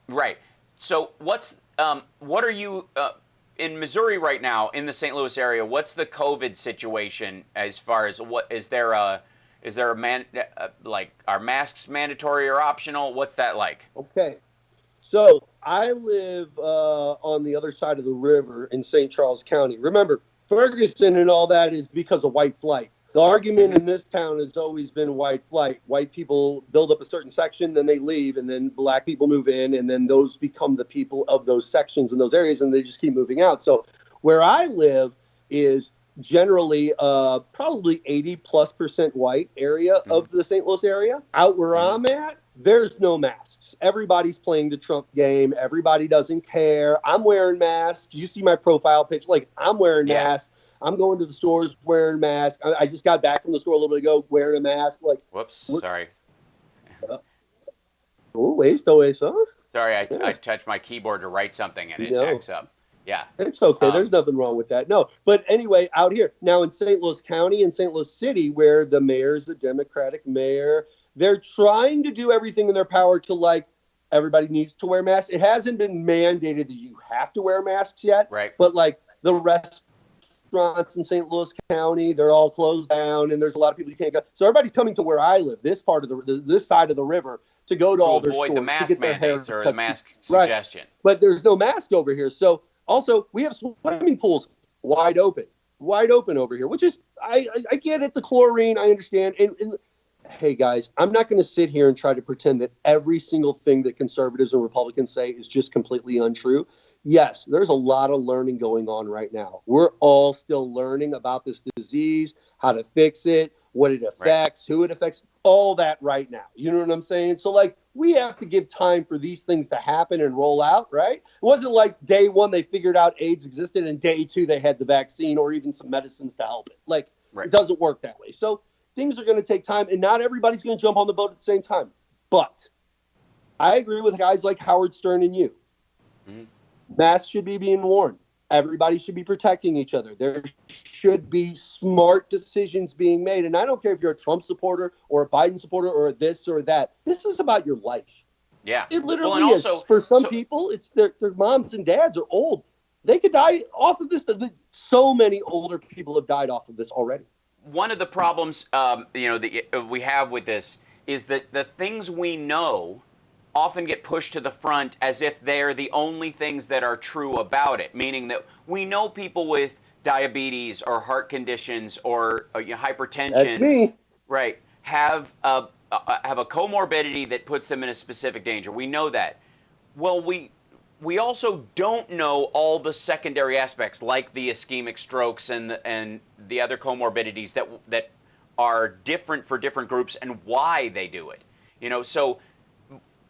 Right. So what are you in Missouri right now in the St. Louis area? What's the COVID situation as far as what is there a like are masks mandatory or optional? What's that like? Okay. So I live on the other side of the river in St. Charles County. Remember, Ferguson and all that is because of white flight. The argument in this town has always been white flight. White people build up a certain section, then they leave, and then black people move in, and then those become the people of those sections in those areas, and they just keep moving out. So where I live is generally probably 80+% white area of the St. Louis area. Out where I'm at, there's no masks. Everybody's playing the Trump game. Everybody doesn't care. I'm wearing masks. You see my profile picture. Like, I'm wearing masks. I'm going to the stores wearing masks. I just got back from the store a little bit ago wearing a mask. Like, whoops, sorry. Sorry, I touched my keyboard to write something and it acts up. Yeah. It's okay. There's nothing wrong with that. No. But anyway, out here, now in St. Louis County and St. Louis City, where the mayor's a Democratic mayor, they're trying to do everything in their power to, like, everybody needs to wear masks. It hasn't been mandated that you have to wear masks yet. Right. But, like, the restaurants in St. Louis County, they're all closed down, and there's a lot of people you can't go. So everybody's coming to where I live, this part of this side of the river, to go to all their stores avoid the mask mandates or the mask right. suggestion. But there's no mask over here. So also we have swimming pools wide open over here, which is I get it, the chlorine, I understand. And hey guys, I'm not going to sit here and try to pretend that every single thing that conservatives and Republicans say is just completely untrue. Yes, there's a lot of learning going on right now. We're all still learning about this disease, how to fix it, what it affects, who it affects, all that right now. You know what I'm saying? So, like, we have to give time for these things to happen and roll out, right? It wasn't like day one they figured out AIDS existed and day two they had the vaccine or even some medicines to help it. Like, it doesn't work that way. So things are going to take time, and not everybody's going to jump on the boat at the same time. But I agree with guys like Howard Stern and you. Masks should be being worn. Everybody should be protecting each other. There should be smart decisions being made. And I don't care if you're a Trump supporter or a Biden supporter or this or that. This is about your life. Yeah. It literally is. For some people, it's their moms and dads are old. They could die off of this. So many older people have died off of this already. One of the problems, that we have with this is that the things we know often get pushed to the front as if they're the only things that are true about it, meaning that we know people with diabetes or heart conditions or hypertension, that's me, right, have a comorbidity that puts them in a specific danger. We know that. Well, we also don't know all the secondary aspects, like the ischemic strokes and the other comorbidities that are different for different groups and why they do it. So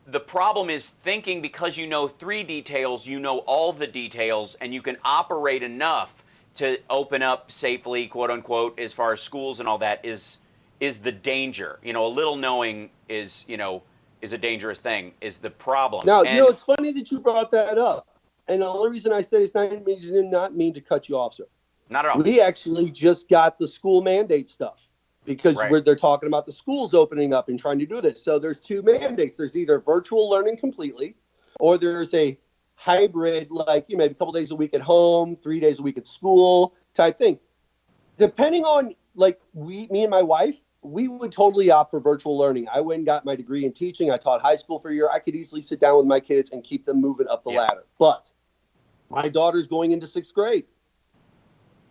the problem is thinking because you know 3 details, you know all the details, and you can operate enough to open up safely, quote unquote, as far as schools and all that is the danger. A little knowing is a dangerous thing, is the problem. Now, it's funny that you brought that up. And the only reason I said it's not mean to cut you off, sir. Not at all. We actually just got the school mandate stuff. Because they're talking about the schools opening up and trying to do this. So there's 2 mandates. There's either virtual learning completely, or there's a hybrid, like maybe a couple days a week at home, 3 days a week at school type thing. Depending on, like, me and my wife, we would totally opt for virtual learning. I went and got my degree in teaching. I taught high school for a year. I could easily sit down with my kids and keep them moving up the ladder. But my daughter's going into 6th grade.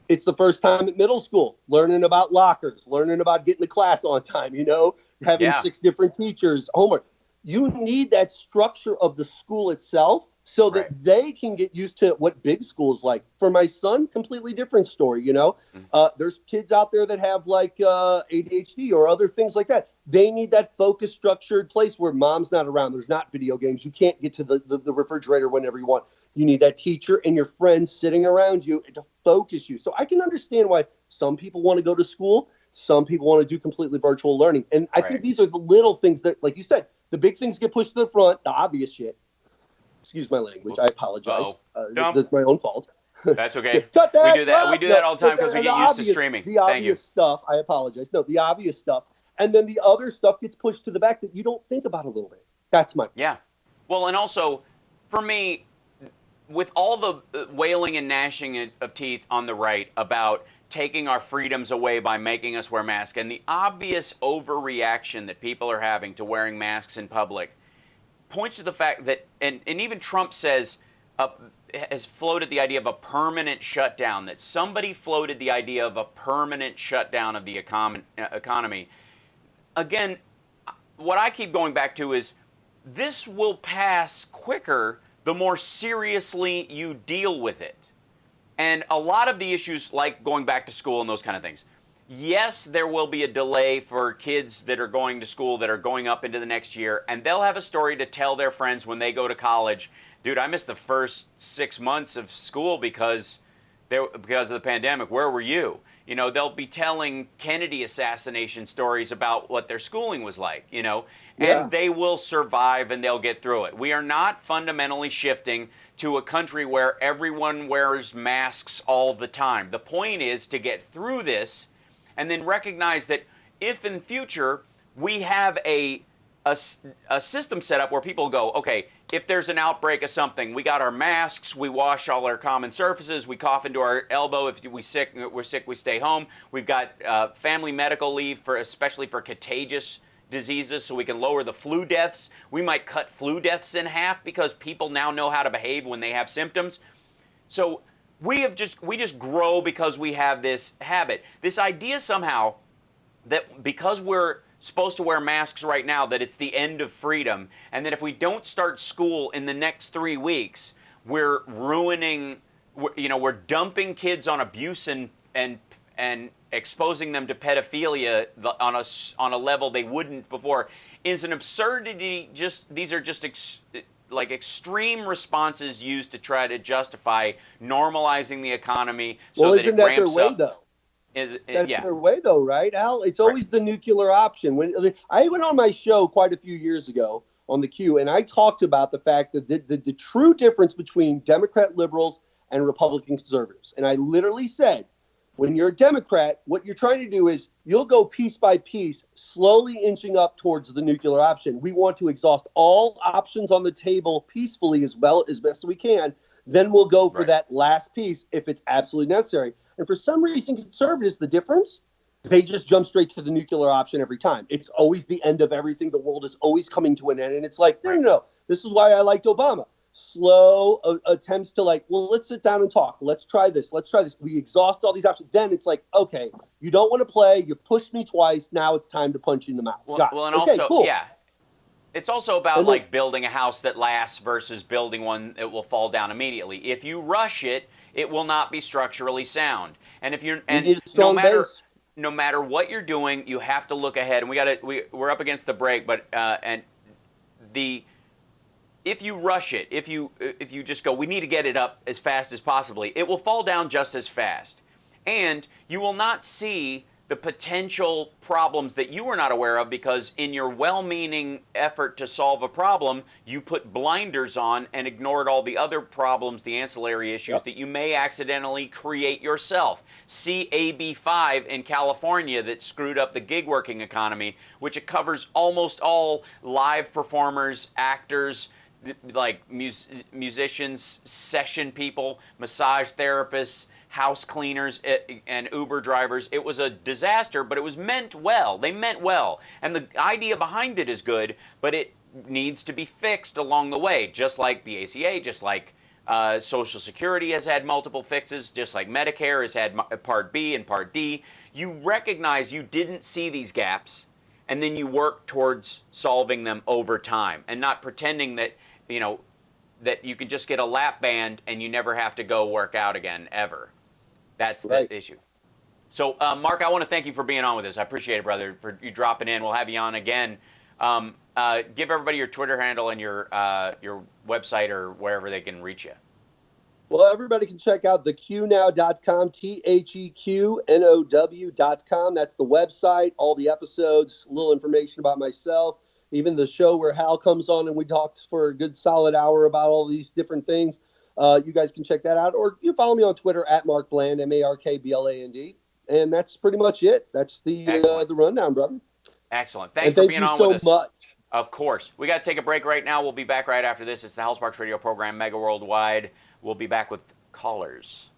It's the first time at middle school, learning about lockers, learning about getting to class on time, having 6 different teachers, homework. You need that structure of the school itself so that they can get used to what big school's like. For my son, completely different story, you know. There's kids out there that have like ADHD or other things like that. They need that focused, structured place where mom's not around. There's not video games. You can't get to the refrigerator whenever you want. You need that teacher and your friends sitting around you to focus you. So I can understand why some people want to go to school. Some people want to do completely virtual learning. And I think these are the little things that, like you said, the big things get pushed to the front, the obvious shit. Excuse my language. I apologize. That's my own fault. That's okay. Cut that. We do that. We do that all the time because we get used to streaming. The obvious stuff. I apologize. No, the obvious stuff. And then the other stuff gets pushed to the back that you don't think about a little bit. That's my point. Yeah. Well, and also, for me, with all the wailing and gnashing of teeth on the right about taking our freedoms away by making us wear masks, and the obvious overreaction that people are having to wearing masks in public, points to the fact that, and even Trump says, has floated the idea of a permanent shutdown, that somebody floated the idea of a permanent shutdown of the economy. Again, what I keep going back to is this will pass quicker the more seriously you deal with it. And a lot of the issues, like going back to school and those kind of things, yes, there will be a delay for kids that are going to school that are going up into the next year, and they'll have a story to tell their friends when they go to college. Dude, I missed the first 6 months of school because of the pandemic. Where were you? You know, they'll be telling Kennedy assassination stories about what their schooling was like, you know, and they will survive and they'll get through it. We are not fundamentally shifting to a country where everyone wears masks all the time. The point is to get through this and then recognize that if in future we have a system set up where people go, okay, if there's an outbreak of something, we got our masks, we wash all our common surfaces, we cough into our elbow, if we're sick, we stay home. We've got family medical leave, especially for contagious diseases, so we can lower the flu deaths. We might cut flu deaths in half because people now know how to behave when they have symptoms. So we just grow because we have this habit. This idea somehow that because we're supposed to wear masks right now, that it's the end of freedom, and that if we don't start school in the next 3 weeks, we're ruining, we're dumping kids on abuse and exposing them to pedophilia on a level they wouldn't before, is an absurdity. These are just extreme responses used to try to justify normalizing the economy so that it ramps up. Though? That's their way, though, right, Al? It's always the nuclear option. When I went on my show quite a few years ago on the Q, and I talked about the fact that the true difference between Democrat liberals and Republican conservatives. And I literally said, when you're a Democrat, what you're trying to do is you'll go piece by piece, slowly inching up towards the nuclear option. We want to exhaust all options on the table peacefully as best we can. Then we'll go for that last piece if it's absolutely necessary. And for some reason, conservatives, the difference, they just jump straight to the nuclear option every time. It's always the end of everything. The world is always coming to an end. And it's like, no. This is why I liked Obama. Slow attempts to let's sit down and talk. Let's try this. We exhaust all these options. Then it's like, okay, you don't want to play. You pushed me twice. Now it's time to punch you in the mouth. It's also about building a house that lasts versus building one that will fall down immediately. If you rush it, it will not be structurally sound. And if no matter what you're doing, you have to look ahead. And we're up against the break, but if you rush it, if you just go, we need to get it up as fast as possibly, it will fall down just as fast. And you will not see the potential problems that you were not aware of because in your well-meaning effort to solve a problem, you put blinders on and ignored all the other problems, the ancillary issues that you may accidentally create yourself. See AB5 in California that screwed up the gig working economy, which it covers almost all live performers, actors, like musicians, session people, massage therapists, house cleaners, and Uber drivers. It was a disaster, but it was meant well. They meant well. And the idea behind it is good, but it needs to be fixed along the way, just like the ACA, just like Social Security has had multiple fixes, just like Medicare has had Part B and Part D. You recognize you didn't see these gaps, and then you work towards solving them over time, and not pretending that, that you can just get a lap band and you never have to go work out again ever. That's Right. the issue. So, Mark, I want to thank you for being on with us. I appreciate it, brother, for you dropping in. We'll have you on again. Give everybody your Twitter handle and your website or wherever they can reach you. Well, everybody can check out theqnow.com, TheQNOW.com. That's the website, all the episodes, a little information about myself, even the show where Hal comes on and we talked for a good solid hour about all these different things. You guys can check that out. Or you follow me on Twitter at Mark Bland, MarkBland. And that's pretty much it. That's the rundown, brother. Excellent. Thanks and for thank being you on so with us. much. Of course. We got to take a break right now. We'll be back right after this. It's the Hal Sparks Radio program, Mega Worldwide. We'll be back with callers.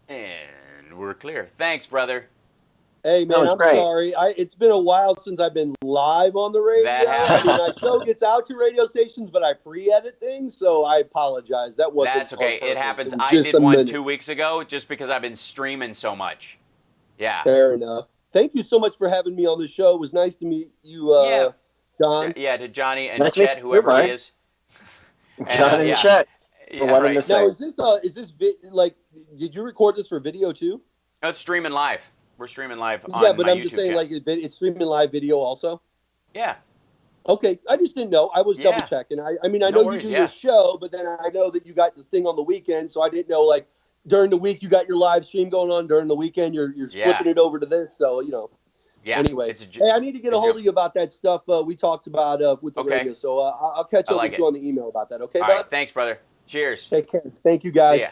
And we're clear. Thanks, brother. Hey, man, I'm sorry. It's been a while since I've been live on the radio. That happens. My show gets out to radio stations, but I pre-edit things, so I apologize. That wasn't That's okay. on purpose. It happens. It was I just did a one minute. 2 weeks ago just because I've been streaming so much. Yeah. Fair enough. Thank you so much for having me on the show. It was nice to meet you, John. Yeah, to Johnny and Nice to meet Chet, you, whoever Mark. he is. John and yeah. Chet. Yeah, For one right. and the same. Now, is this did you record this for video too? No, it's streaming live. We're streaming live on Yeah, but my I'm YouTube just saying, channel. it's streaming live video also. Yeah. Okay, I just didn't know. I was Yeah. double checking. I mean, I No know worries, you do yeah. your show, but then I know that you got the thing on the weekend, so I didn't know during the week you got your live stream going on. During the weekend, you're flipping it over to this. So Yeah. Anyway, It's hey, I need to get a hold of you about that stuff we talked about with the radio. So I'll catch up with you on the email about that. Okay, All bud? right. Thanks, brother. Cheers. Take care. Thank you, guys. See ya.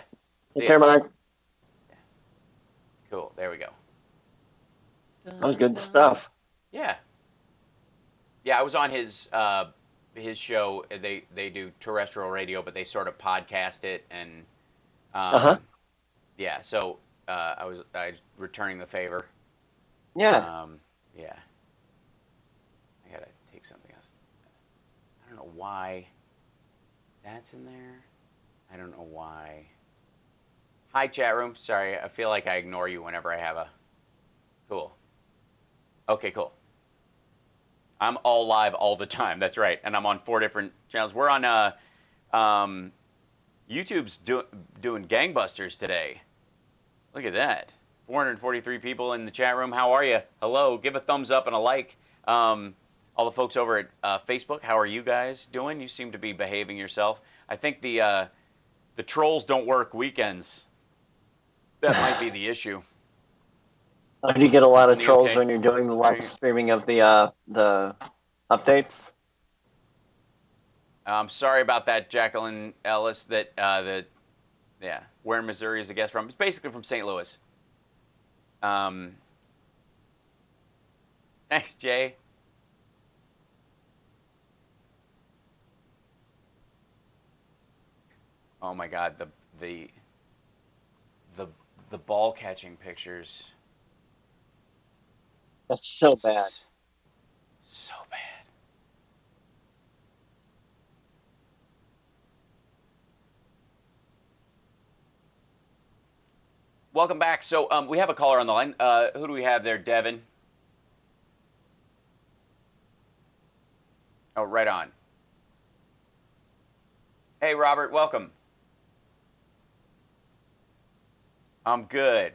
Take care, Mark. Cool. There we go. That was good stuff. Yeah. Yeah, I was on his show. They do terrestrial radio, but they sort of podcast it and yeah. So I was returning the favor. Yeah. Yeah. I gotta take something else. I don't know why that's in there. I don't know why. Hi, chat room. Sorry, I feel like I ignore you whenever I have a. Cool. Okay, cool. I'm all live all the time. That's right, and I'm on 4 different channels. We're on YouTube's doing gangbusters today. Look at that. 443 people in the chat room. How are you? Hello. Give a thumbs up and a like. All the folks over at Facebook, how are you guys doing? You seem to be behaving yourself. I think the trolls don't work weekends. That might be the issue. Do you get a lot of The trolls UK. when you're doing the live streaming of the updates? I'm sorry about that, Jacqueline Ellis. Where in Missouri is the guest from? It's basically from St. Louis. Thanks, Jay. Oh my God, the ball catching pictures. That's so bad. So bad. Welcome back. So we have a caller on the line. Who do we have there, Devin? Oh, right on. Hey, Robert, welcome. I'm good.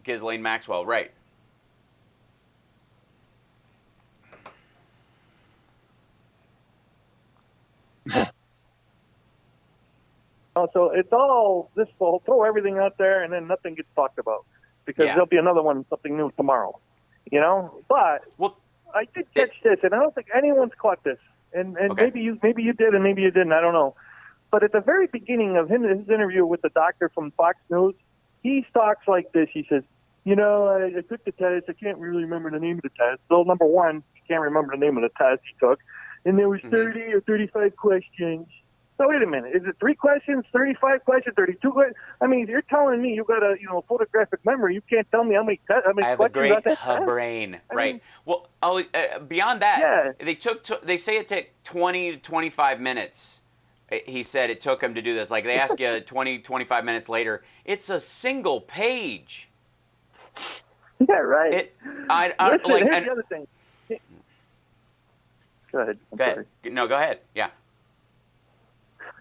Ghislaine Maxwell, right. So it's all this. We'll throw everything out there, and then nothing gets talked about because there'll be another one, something new tomorrow. But I did catch this, and I don't think anyone's caught this. And maybe you did, and maybe you didn't. I don't know. But at the very beginning of his interview with the doctor from Fox News, he talks like this. He says, you know, I took the test. I can't really remember the name of the test. So, number one, he can't remember the name of the test he took. And there was 30 or 35 questions. So, wait a minute. Is it 3 questions, 35 questions, 32 questions? I mean, you're telling me you got a, photographic memory. You can't tell me how many questions I have a great test? brain, I right? mean, Well, beyond that, they say it took 20 to 25 minutes. He said it took him to do this. Like, they ask you 20, 25 minutes later. It's a single page. Yeah, right. Listen, here's the other thing. Go ahead. Go ahead. No, go ahead. Yeah.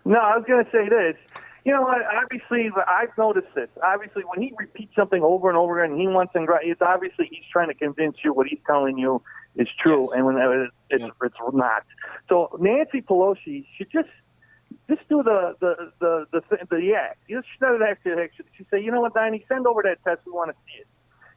No, I was going to say this. You know what? Obviously, I've noticed this. Obviously, when he repeats something over and over again, he wants to. It's obviously he's trying to convince you what he's telling you is true, and when it's not. So Nancy Pelosi should just do the act. You should actually say, you know what, Donnie, send over that test. We want to see it.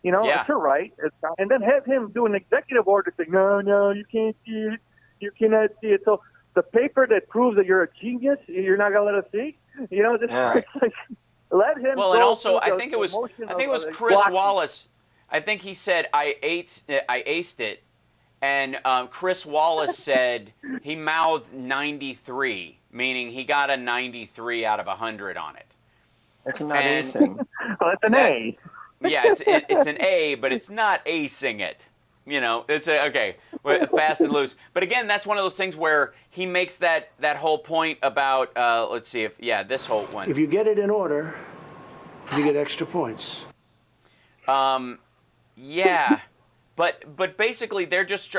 You know, it's your right. And then have him do an executive order saying, no, you can't see it. You cannot see it. So the paper that proves that you're a genius, you're not going to let us see? You know, let him. Well, and also, I think it was Chris Wallace. I think he said, I aced it. And Chris Wallace said he mouthed 93, meaning he got a 93 out of 100 on it. That's not acing. Well, that's an A. Yeah, it's an A, but it's not acing it. You know, it's okay, fast and loose. But again, that's one of those things where he makes that whole point about, let's see if, this whole one. If you get it in order, you get extra points. Yeah, but basically they're just,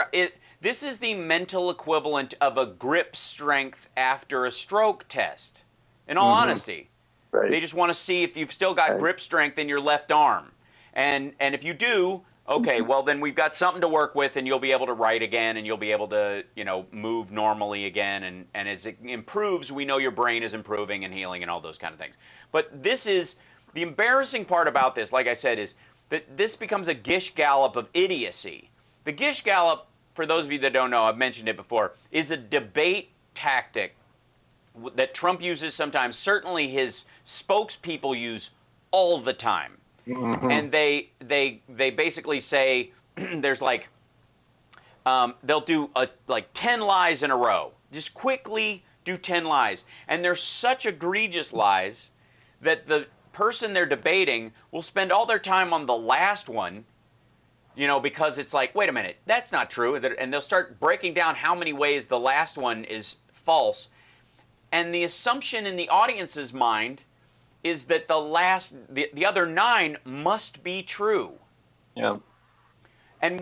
this is the mental equivalent of a grip strength after a stroke test, in all honesty. Right. They just want to see if you've still got grip strength in your left arm. And if you do, okay, well then we've got something to work with, and you'll be able to write again, and you'll be able to, move normally again, and as it improves, we know your brain is improving and healing and all those kind of things. But this is, the embarrassing part about this, like I said, is that this becomes a gish gallop of idiocy. The gish gallop, for those of you that don't know, I've mentioned it before, is a debate tactic that Trump uses sometimes, certainly his spokespeople use all the time. And they basically say there's like they'll do like 10 lies in a row. Just quickly do 10 lies, and they're such egregious lies that the person they're debating will spend all their time on the last one, because it's like, wait a minute, that's not true, and they'll start breaking down how many ways the last one is false, and the assumption in the audience's mind is that the other 9 must be true. Yeah. And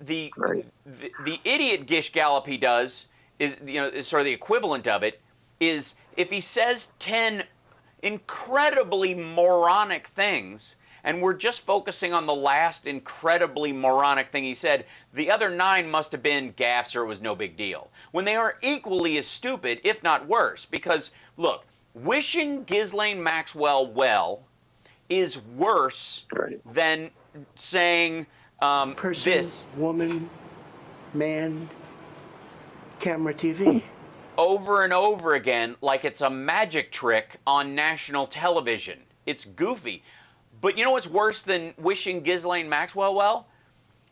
the idiot gish gallop he does is sort of the equivalent of it is if he says 10 incredibly moronic things, and we're just focusing on the last incredibly moronic thing he said, the other 9 must have been gaffes or it was no big deal. When they are equally as stupid, if not worse, because look, wishing Ghislaine Maxwell well is worse than saying Person, this. Woman, man, camera, TV. Over and over again, like it's a magic trick on national television. It's goofy. But you know what's worse than wishing Ghislaine Maxwell well?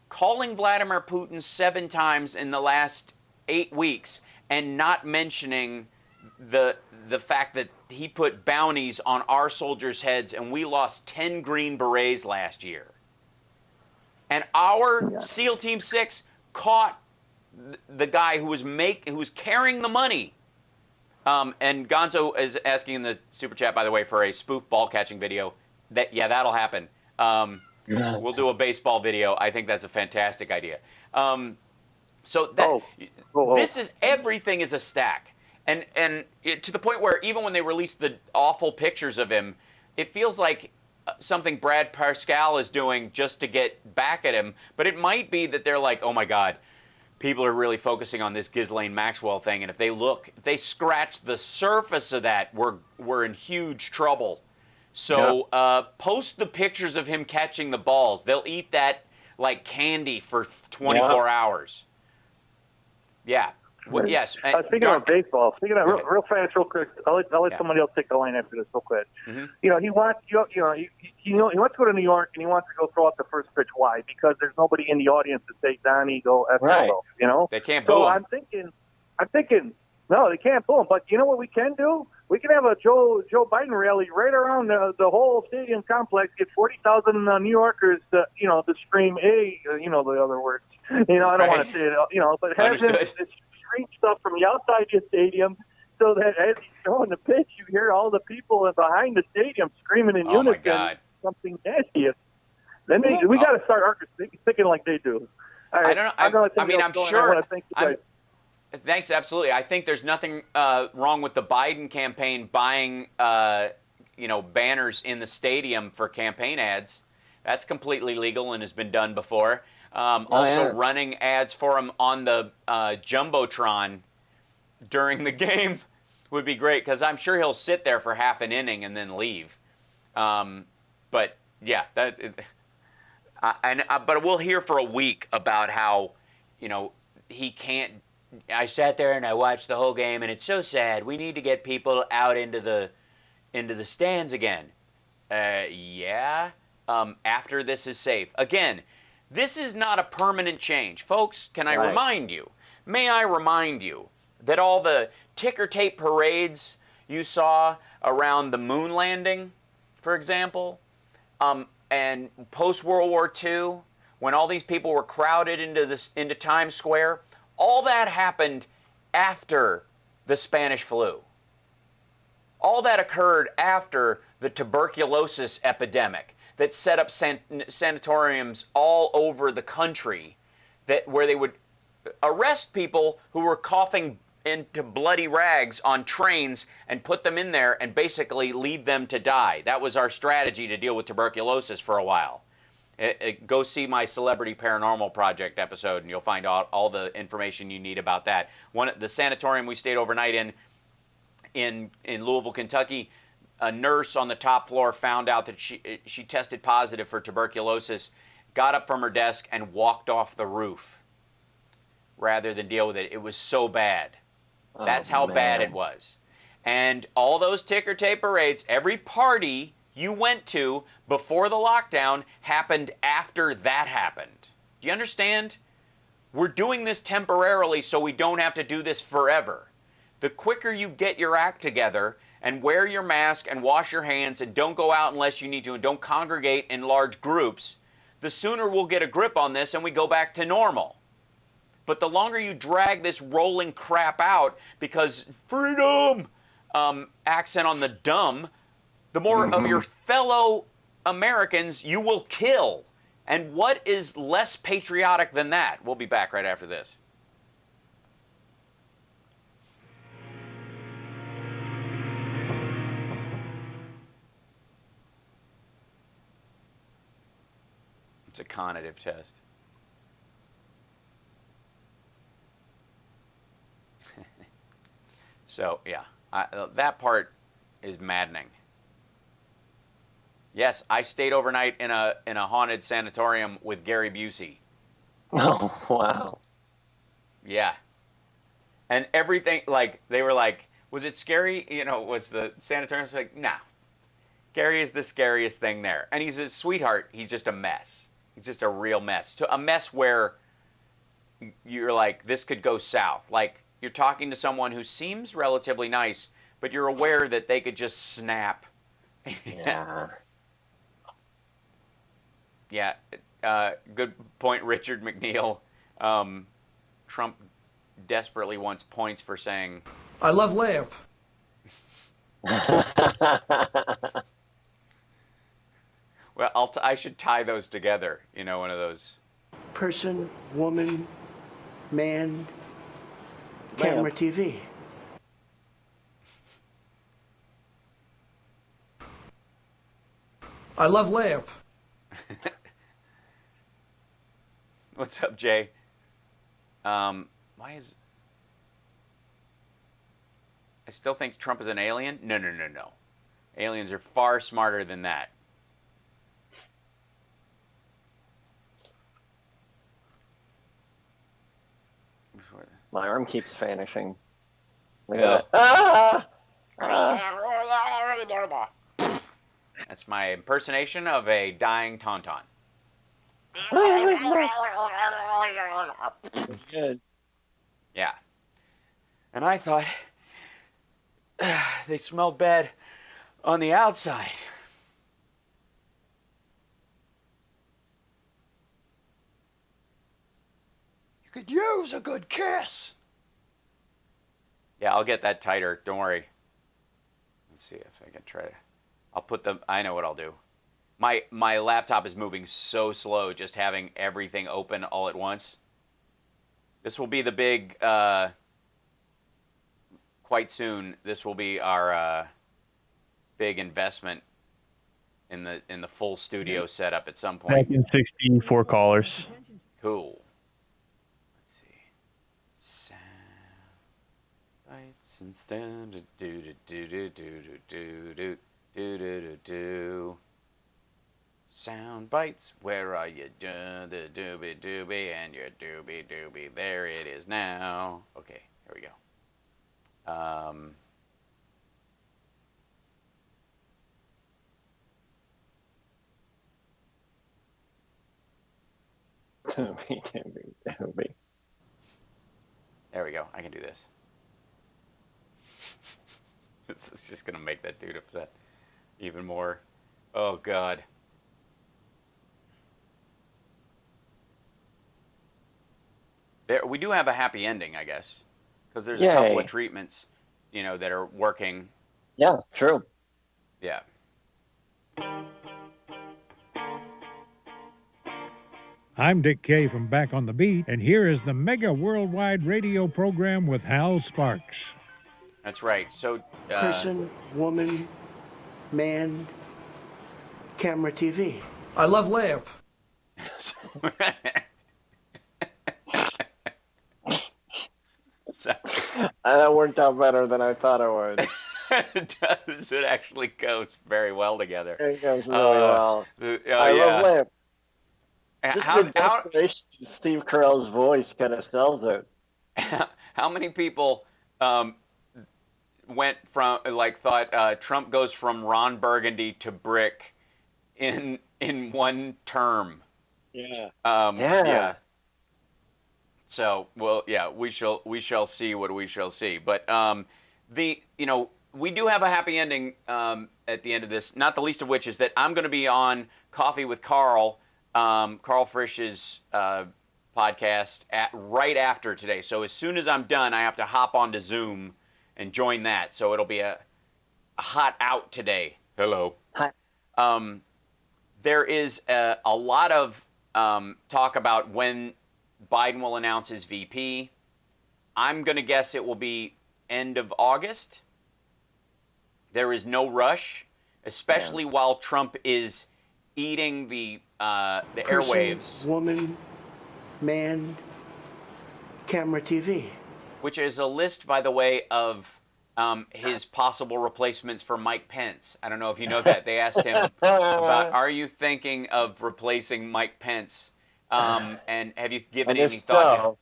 Calling Vladimir Putin 7 times in the last 8 weeks and not mentioning the fact that he put bounties on our soldiers' heads and we lost 10 Green Berets last year. And our SEAL Team 6 caught the guy who was carrying the money. And Gonzo is asking in the super chat, by the way, for a spoof ball catching video. That'll happen. We'll do a baseball video. I think that's a fantastic idea. This is, everything is a stack. And to the point where even when they release the awful pictures of him, it feels like something Brad Pascal is doing just to get back at him. But it might be that they're like, oh my God, people are really focusing on this Ghislaine Maxwell thing. And if they scratch the surface of that, we're in huge trouble. So post the pictures of him catching the balls. They'll eat that like candy for 24 hours. Yeah. Well, yes. Speaking of baseball, real fast, real quick, I'll let somebody else take the line after this real quick. He wants, he wants to go to New York and he wants to go throw out the first pitch. Why? Because there's nobody in the audience to say, Donnie, go F yourself, They can't boo So him. I'm thinking, no, they can't boo him. But you know what we can do? We can have a Joe Biden rally right around the whole stadium complex. Get 40,000 New Yorkers, to scream the other words. I don't want to say it, but have him scream stuff from the outside the stadium, so that as he's throwing the pitch, you hear all the people behind the stadium screaming in unison. My God. Something nasty. Then we got to start thinking like they do. All right, I don't know. I'm sure. I want to thank you guys. Thanks, absolutely. I think there's nothing wrong with the Biden campaign buying, banners in the stadium for campaign ads. That's completely legal and has been done before. Running ads for him on the Jumbotron during the game would be great, because I'm sure he'll sit there for half an inning and then leave. But yeah, but we'll hear for a week about how, he can't. I sat there and I watched the whole game, and it's so sad. We need to get people out into the stands again. After this is safe. Again, this is not a permanent change, folks. Can I remind you? May I remind you that all the ticker tape parades you saw around the moon landing, for example, and post World War II, when all these people were crowded into Times Square, all that happened after the Spanish flu. All that occurred after the tuberculosis epidemic that set up sanatoriums all over the country, where they would arrest people who were coughing into bloody rags on trains and put them in there and basically leave them to die. That was our strategy to deal with tuberculosis for a while. Go see my Celebrity Paranormal Project episode, and you'll find out all the information you need about that. The sanatorium we stayed overnight in Louisville, Kentucky, a nurse on the top floor found out that she tested positive for tuberculosis, got up from her desk and walked off the roof rather than deal with it. It was so bad. That's how bad it was. And all those ticker tape parades, every party you went to before the lockdown happened after that happened. Do you understand? We're doing this temporarily so we don't have to do this forever. The quicker you get your act together and wear your mask and wash your hands and don't go out unless you need to and don't congregate in large groups, the sooner we'll get a grip on this and we go back to normal. But the longer you drag this rolling crap out because freedom, accent on the dumb, the more of your fellow Americans you will kill. And what is less patriotic than that? We'll be back right after this. It's a cognitive test. So, yeah, that part is maddening. Yes, I stayed overnight in a haunted sanatorium with Gary Busey. Oh, wow. Yeah. And everything, they were like, was it scary? Was the sanatorium? Was like, nah. Gary is the scariest thing there. And he's a sweetheart. He's just a mess. He's just a real mess. So a mess where you're like, this could go south. Like, you're talking to someone who seems relatively nice, but you're aware that they could just snap. Yeah. Yeah, good point, Richard McNeil. Trump desperately wants points for saying, I love layup. Well, I should tie those together, one of those. Person, woman, man, camera, TV. I love layup. What's up, Jay? Why is... I still think Trump is an alien? No. Aliens are far smarter than that. My arm keeps vanishing. Yeah. That's my impersonation of a dying tauntaun. Good. Yeah. And I thought they smelled bad on the outside. You could use a good kiss. Yeah, I'll get that tighter. Don't worry. Let's see if I can try to. I'll put them. I know what I'll do. My laptop is moving so slow, just having everything open all at once. This will be the big. Quite soon, this will be our big investment in the full studio setup at some point. 1964 callers. Cool. Let's see. Sound bites instead. Do do do do do do do do do do. Sound bites. Where are you? The doobie doobie and your doobie doobie. There it is now. Okay, here we go. There we go. I can do this. This is just gonna make that dude upset even more. Oh God. There, we do have a happy ending, I guess, because there's a couple of treatments, that are working. Yeah, true. Yeah. I'm Dick Kay from Back on the Beat, and here is the mega worldwide radio program with Hal Sparks. That's right. So, person, woman, man, camera, TV. I love layup. That worked out better than I thought it would. It does. It actually goes very well together. It goes really well. I love Lamp. Just the desperation of Steve Carell's voice kind of sells it. How many people went from thought Trump goes from Ron Burgundy to Brick in one term? Yeah. Yeah. So, well, yeah, we shall see what we shall see. But we do have a happy ending at the end of this. Not the least of which is that I'm going to be on Coffee with Carl, Carl Frisch's podcast right after today. So as soon as I'm done, I have to hop onto Zoom and join that. So it'll be a hot out today. Hello. Hi. There is a lot of talk about when Biden will announce his VP. I'm going to guess it will be end of August. There is no rush, especially while Trump is eating the airwaves. Woman, man, camera, TV. Which is a list, by the way, of his possible replacements for Mike Pence. I don't know if you know that. They asked him about, are you thinking of replacing Mike Pence? And have you given any thought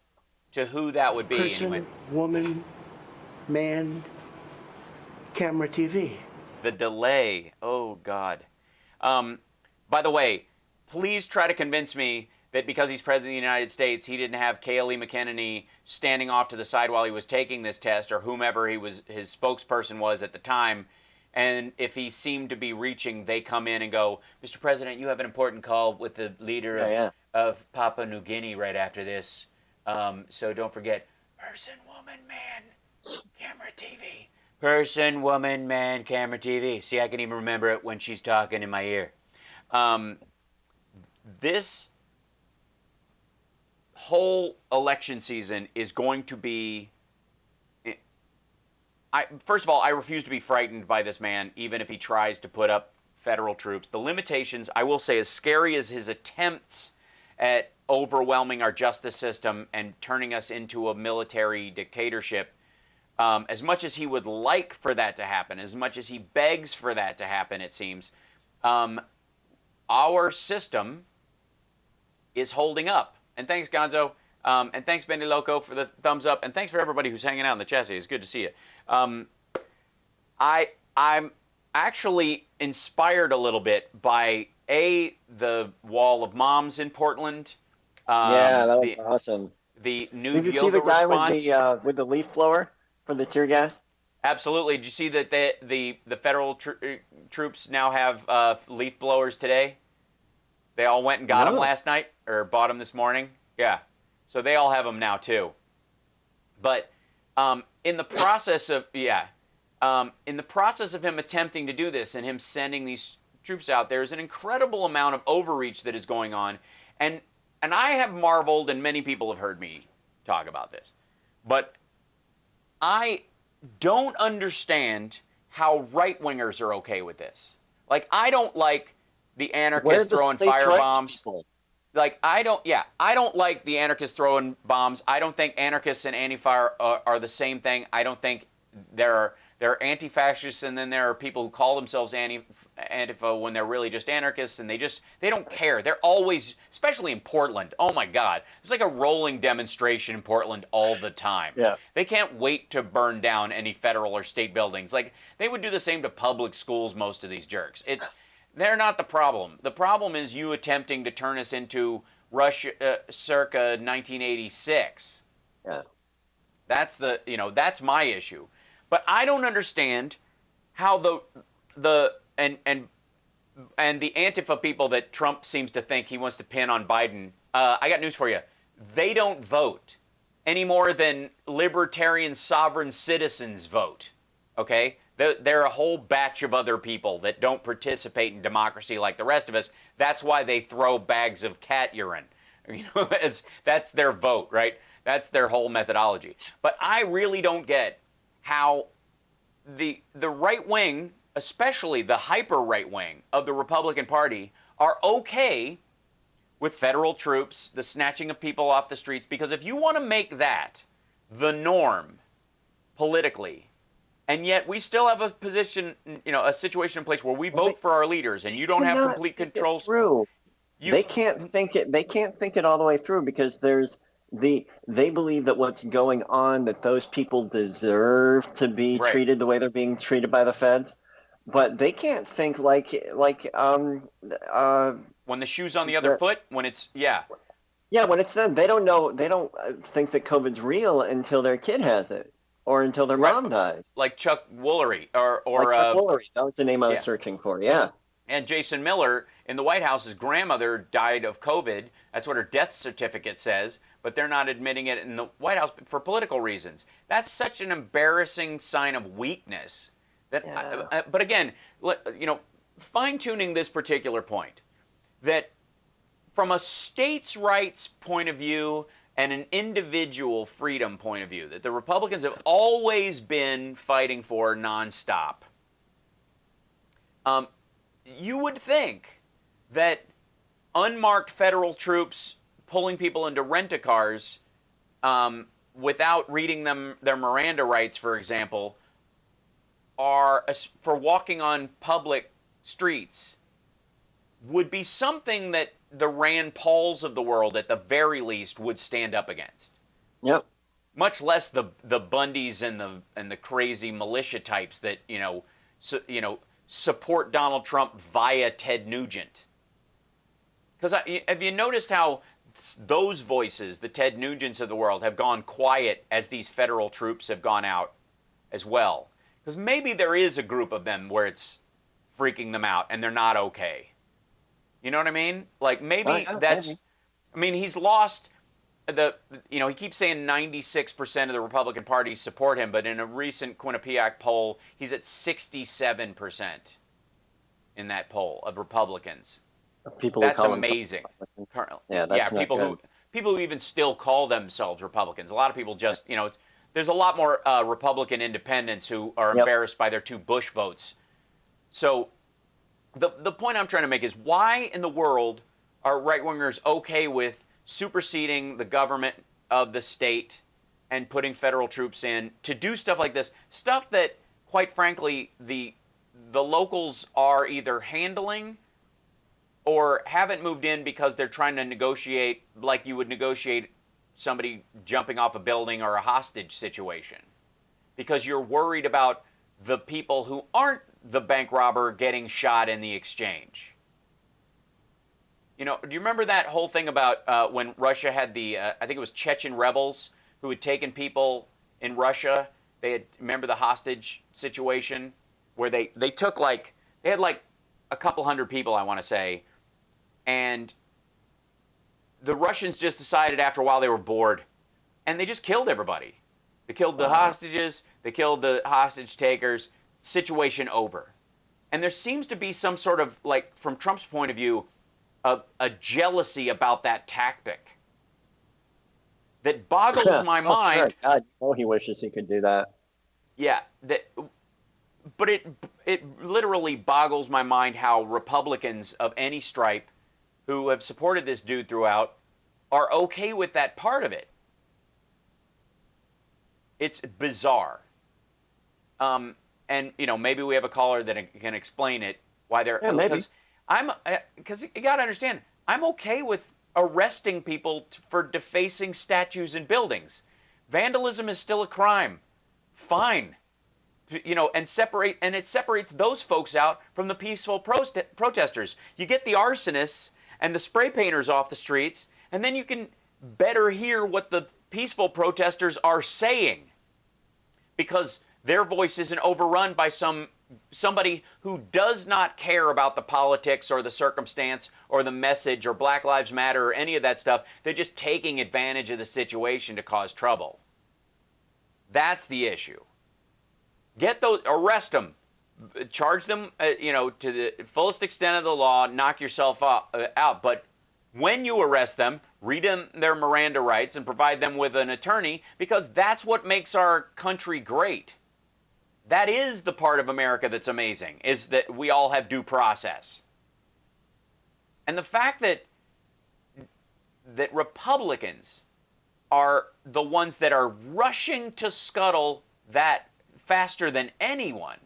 to who that would be? Person, anyway? woman, man, camera, TV. The delay. Oh, God. By the way, please try to convince me that because he's president of the United States, he didn't have Kayleigh McEnany standing off to the side while he was taking this test, or whomever his spokesperson was at the time. And if he seemed to be reaching, they come in and go, Mr. President, you have an important call with the leader of Papua New Guinea right after this. So don't forget, person, woman, man, camera, TV. Person, woman, man, camera, TV. See, I can even remember it when she's talking in my ear. This whole election season is going to be... First of all, I refuse to be frightened by this man, even if he tries to put up federal troops. The limitations, I will say, as scary as his attempts at overwhelming our justice system and turning us into a military dictatorship, as much as he would like for that to happen, as much as he begs for that to happen, it seems, our system is holding up. And thanks, Gonzo. And thanks, Benny Loco, for the thumbs up. And thanks for everybody who's hanging out in the chassis. It's good to see you. I actually inspired a little bit by the wall of moms in Portland. Yeah, that was awesome. The Did nude you see yoga the guy response. with the leaf blower for the tear gas? Absolutely. Did you see that the federal troops now have leaf blowers today? They all went and got them last night, or bought them this morning. Yeah. So they all have them now too. But in the process of him attempting to do this and him sending these troops out, there's an incredible amount of overreach that is going on, and I have marveled, and many people have heard me talk about this, but I don't understand how right-wingers are okay with this. Like, I don't like the anarchists throwing firebombs. Like, I don't like the anarchists throwing bombs. I don't think anarchists and Antifa are the same thing. I don't think there are anti-fascists, and then there are people who call themselves Antifa when they're really just anarchists, and they don't care. They're always, especially in Portland, oh my God, it's like a rolling demonstration in Portland all the time. Yeah. They can't wait to burn down any federal or state buildings. Like, they would do the same to public schools, most of these jerks. They're not the problem. The problem is you attempting to turn us into Russia circa 1986. Yeah. That's my issue. But I don't understand how the Antifa people that Trump seems to think he wants to pin on Biden. I got news for you. They don't vote any more than libertarian sovereign citizens vote. Okay? They're a whole batch of other people that don't participate in democracy like the rest of us. That's why they throw bags of cat urine. That's their vote, right? That's their whole methodology. But I really don't get how the right wing, especially the hyper right wing of the Republican Party, are okay with federal troops, the snatching of people off the streets, because if you want to make that the norm politically, and yet we still have a position, a situation in place where we vote for our leaders, and you don't have complete control. They can't think it. They can't think it all the way through, because they believe that what's going on, that those people deserve to be treated the way they're being treated by the feds, but they can't think like when the shoe's on the other foot, when it's when it's them. They don't know. They don't think that COVID's real until their kid has it, or until their mom dies. Like Chuck Woolery, or Chuck Woolery. That was the name I was searching for. Yeah. And Jason Miller in the White House, his grandmother died of COVID. That's what her death certificate says, but they're not admitting it in the White House for political reasons. That's such an embarrassing sign of weakness. But again, fine-tuning this particular point, that from a states' rights point of view and an individual freedom point of view, that the Republicans have always been fighting for nonstop. You would think that unmarked federal troops pulling people into rent-a-cars without reading them their Miranda rights, for example, are for walking on public streets, would be something that the Rand Pauls of the world, at the very least, would stand up against. Yep. Much less the Bundys and the crazy militia types that support Donald Trump via Ted Nugent. Because have you noticed how those voices, the Ted Nugents of the world, have gone quiet as these federal troops have gone out as well? Because maybe there is a group of them where it's freaking them out and they're not okay. You know what I mean? Like, maybe that's... I mean, he's lost he keeps saying 96% of the Republican Party support him, but in a recent Quinnipiac poll, he's at 67% in that poll of Republicans. That's amazing. People who even still call themselves Republicans. A lot of people just, there's a lot more Republican independents who are embarrassed by their 2 Bush votes. So the point I'm trying to make is, why in the world are right-wingers okay with superseding the government of the state and putting federal troops in to do stuff like this? Stuff that, quite frankly, the locals are either handling or haven't moved in because they're trying to negotiate like you would negotiate somebody jumping off a building or a hostage situation. Because you're worried about the people who aren't the bank robber getting shot in the exchange. Do you remember that whole thing about when Russia had the, I think it was Chechen rebels who had taken people in Russia? Remember the hostage situation where they took they had a couple hundred people, I want to say, and the Russians just decided after a while they were bored, and they just killed everybody. They killed the hostages, they killed the hostage takers, situation over. And there seems to be some sort of, from Trump's point of view, a jealousy about that tactic that boggles my mind. Sure. God, he wishes he could do that. Yeah, but it literally boggles my mind how Republicans of any stripe who have supported this dude throughout are okay with that part of it. It's bizarre. And maybe we have a caller that can explain it, why they're, because you got to understand, I'm okay with arresting people for defacing statues and buildings. Vandalism is still a crime. Fine. And it separates those folks out from the peaceful protesters. You get the arsonists and the spray painters off the streets, and then you can better hear what the peaceful protesters are saying, because their voice isn't overrun by somebody who does not care about the politics or the circumstance or the message or Black Lives Matter or any of that stuff. They're just taking advantage of the situation to cause trouble. That's the issue. Arrest them, charge them, to the fullest extent of the law, knock yourself out. But when you arrest them, read them their Miranda rights and provide them with an attorney, because that's what makes our country great. That is the part of America that's amazing, is that we all have due process. And the fact that Republicans are the ones that are rushing to scuttle that faster than anyone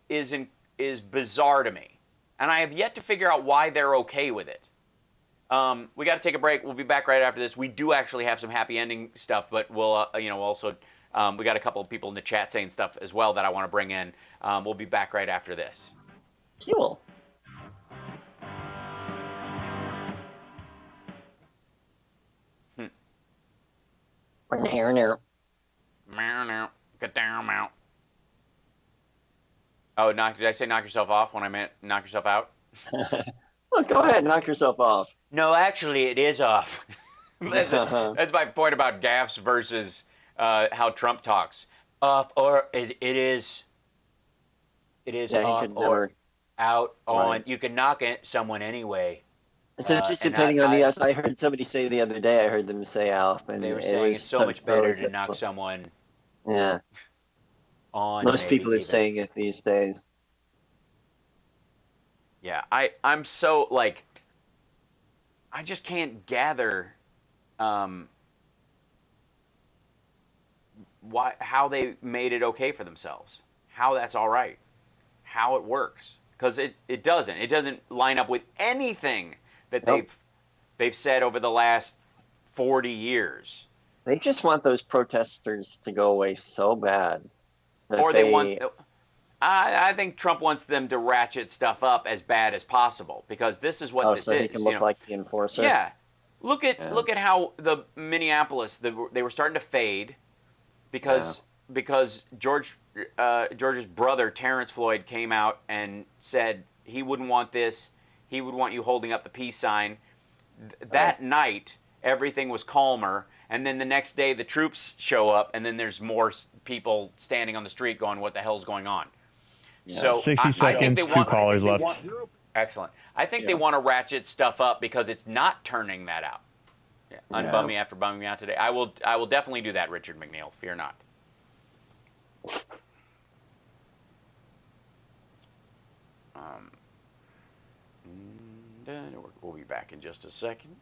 is bizarre to me. And I have yet to figure out why they're okay with it. We got to take a break. We'll be back right after this. We do actually have some happy ending stuff, but we'll also we got a couple of people in the chat saying stuff as well that I want to bring in. We'll be back right after this. Cool. Get down, out. Oh, did I say knock yourself off when I meant knock yourself out? Well, go ahead, knock yourself off. No, actually, it is off. That's my point about gaffes versus how Trump talks. Off, or it is. It is off or out on. Right. You can knock someone anyway. It's just depending on the S. I heard somebody say the other day. I heard them say off, and they were saying it's so much better to knock someone. Yeah. On. Most people are saying it these days. Yeah, I'm so I just can't gather how they made it okay for themselves, how that's all right, how it works, because it doesn't line up with anything that they've said over the last 40 years. They just want those protesters to go away so bad. Or they want. I think Trump wants them to ratchet stuff up as bad as possible, because this is what this so is. He can look like the enforcer. Yeah, look at how the Minneapolis they were starting to fade because George's brother Terrence Floyd came out and said he wouldn't want this. He would want you holding up the peace sign. That night, everything was calmer. And then the next day, the troops show up, and then there's more people standing on the street going, what the hell's going on? Yeah. So 60 I think they want, 2 callers left. Excellent. I think they want to ratchet stuff up because it's not turning that out. Yeah. Unbum me after bumming me out today. I will definitely do that, Richard McNeil. Fear not. We'll be back in just a second.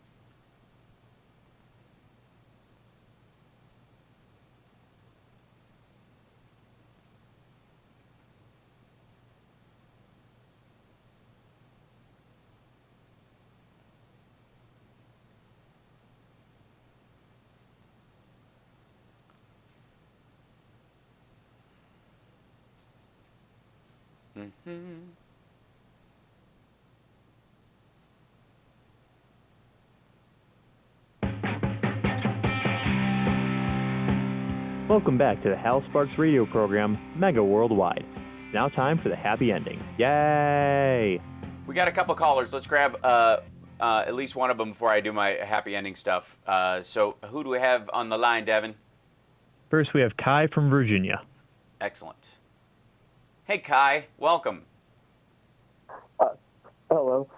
Mm-hmm. Welcome back to the Hal Sparks radio program, Mega Worldwide. Now time for the happy ending. Yay! We got a couple callers. Let's grab at least one of them before I do my happy ending stuff. So who do we have on the line, Devin? First, we have Kai from Virginia. Excellent. Hey, Kai. Welcome. Hello.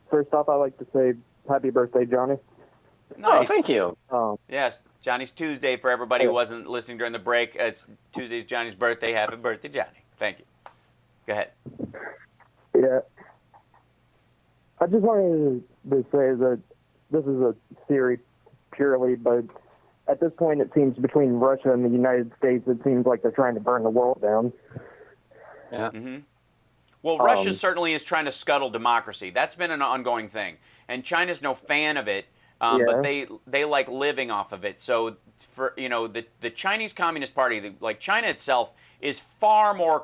First off, I'd like to say happy birthday, Johnny. Nice. Oh, thank you. Yes, Johnny's Tuesday for everybody who wasn't listening during the break. It's Tuesday's Johnny's birthday. Happy birthday, Johnny. Thank you. Go ahead. Yeah. I just wanted to say that this is a theory purely, but at this point it seems between Russia and the United States, it seems like they're trying to burn the world down. Yeah. Mm-hmm. Well, Russia certainly is trying to scuttle democracy. That's been an ongoing thing. And China's no fan of it. But they like living off of it. So for the Chinese Communist Party, like China itself, is far more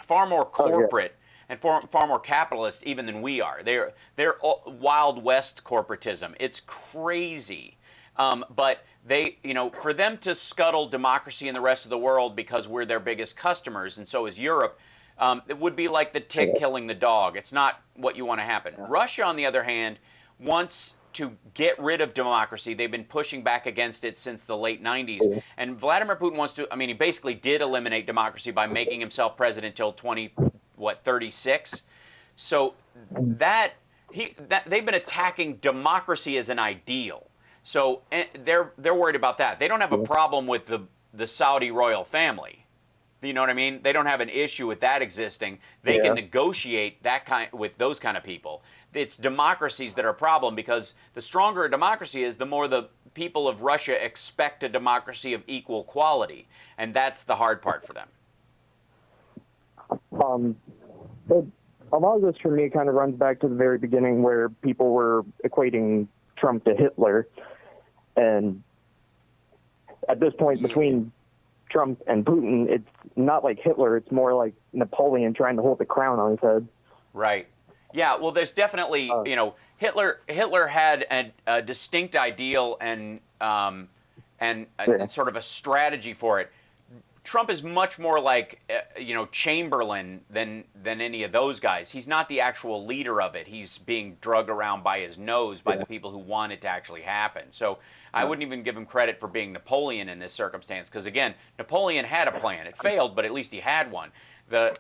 far more corporate and far more capitalist even than we are. They're Wild West corporatism. It's crazy. But they, for them to scuttle democracy in the rest of the world because we're their biggest customers, and so is Europe. It would be like the tick killing the dog. It's not what you want to happen. Russia, on the other hand, wants to get rid of democracy. They've been pushing back against it since the late 90s. And Vladimir Putin wants to, he basically did eliminate democracy by making himself president till 36. So they've been attacking democracy as an ideal. So they're worried about that. They don't have a problem with the Saudi royal family. You know what I mean? They don't have an issue with that existing. They can negotiate with those kind of people. It's democracies that are a problem, because the stronger a democracy is, the more the people of Russia expect a democracy of equal quality, and that's the hard part for them. But a lot of this for me kind of runs back to the very beginning, where people were equating Trump to Hitler, and at this point between Trump and Putin, it's not like Hitler, it's more like Napoleon trying to hold the crown on his head. Right. Yeah, well, there's definitely, Hitler had a distinct ideal and sort of a strategy for it. Trump is much more like, Chamberlain than any of those guys. He's not the actual leader of it. He's being drugged around by his nose by the people who want it to actually happen. So I wouldn't even give him credit for being Napoleon in this circumstance, because again, Napoleon had a plan. It failed, but at least he had one. That's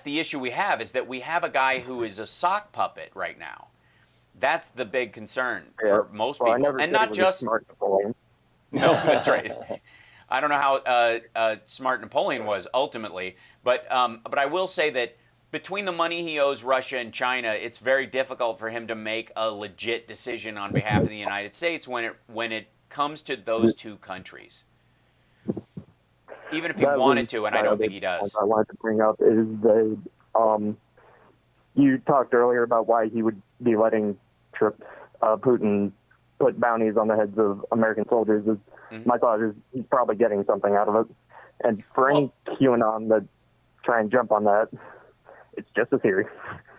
the issue we have, is that we have a guy who is a sock puppet right now. That's the big concern for most people, and not just smart Napoleon. No, that's right. I don't know how smart Napoleon was ultimately, but I will say that between the money he owes Russia and China, it's very difficult for him to make a legit decision on behalf of the United States when it comes to those two countries. Even if he wanted to, and I don't think he does. I wanted to bring up is that you talked earlier about why he would be letting Putin put bounties on the heads of American soldiers. My thought is he's probably getting something out of it. And for any QAnon that try and jump on that, it's just a theory.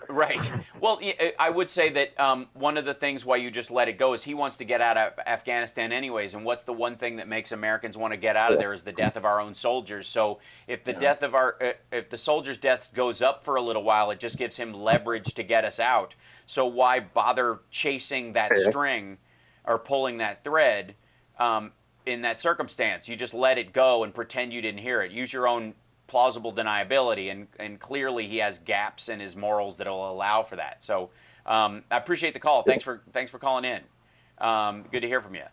Right. Well, I would say that one of the things why you just let it go is he wants to get out of Afghanistan anyways. And what's the one thing that makes Americans want to get out of there is the death of our own soldiers. So if the death of if the soldiers' deaths goes up for a little while, it just gives him leverage to get us out. So why bother chasing that string or pulling that thread in that circumstance? You just let it go and pretend you didn't hear it. Use your own plausible deniability, and clearly he has gaps in his morals that will allow for that. So I appreciate the call. Thanks for calling in. Good to hear from you.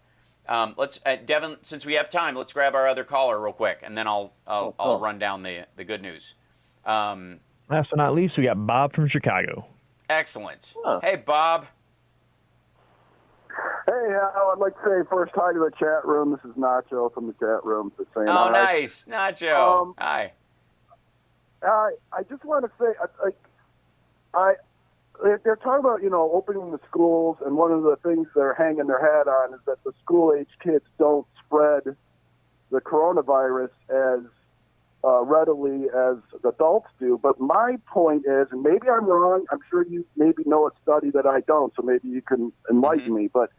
Let's Devin, since we have time, let's grab our other caller real quick, and then I'll run down the good news. Last but not least, we got Bob from Chicago. Excellent. Hey, Bob. Hey, I'd like to say first hi to the chat room. This is Nacho from the chat room. Just saying hi. Nice. Nacho. Hi. I just want to say, they're talking about, opening the schools, and one of the things they're hanging their hat on is that the school-age kids don't spread the coronavirus as readily as adults do. But my point is, and maybe I'm wrong, I'm sure you maybe know a study that I don't, so maybe you can enlighten me. But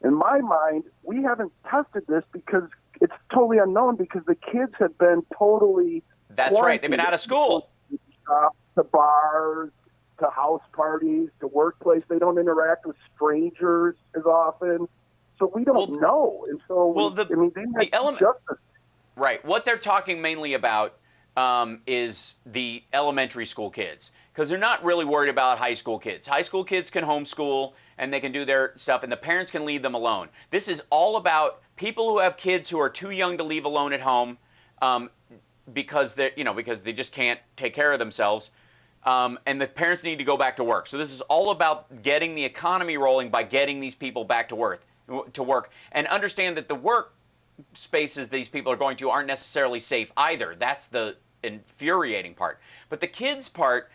in my mind, we haven't tested this because it's totally unknown, because the kids have been totally That's right. They've been out of school. To bars, to house parties, to workplace. They don't interact with strangers as often. So we don't know. And so, they might justice. Right. What they're talking mainly about is the elementary school kids, because they're not really worried about high school kids. High school kids can homeschool and they can do their stuff, and the parents can leave them alone. This is all about people who have kids who are too young to leave alone at home because they just can't take care of themselves, and the parents need to go back to work. So this is all about getting the economy rolling by getting these people back to work, and understand that the work spaces these people are going to aren't necessarily safe either. That's the infuriating part. But the kids part,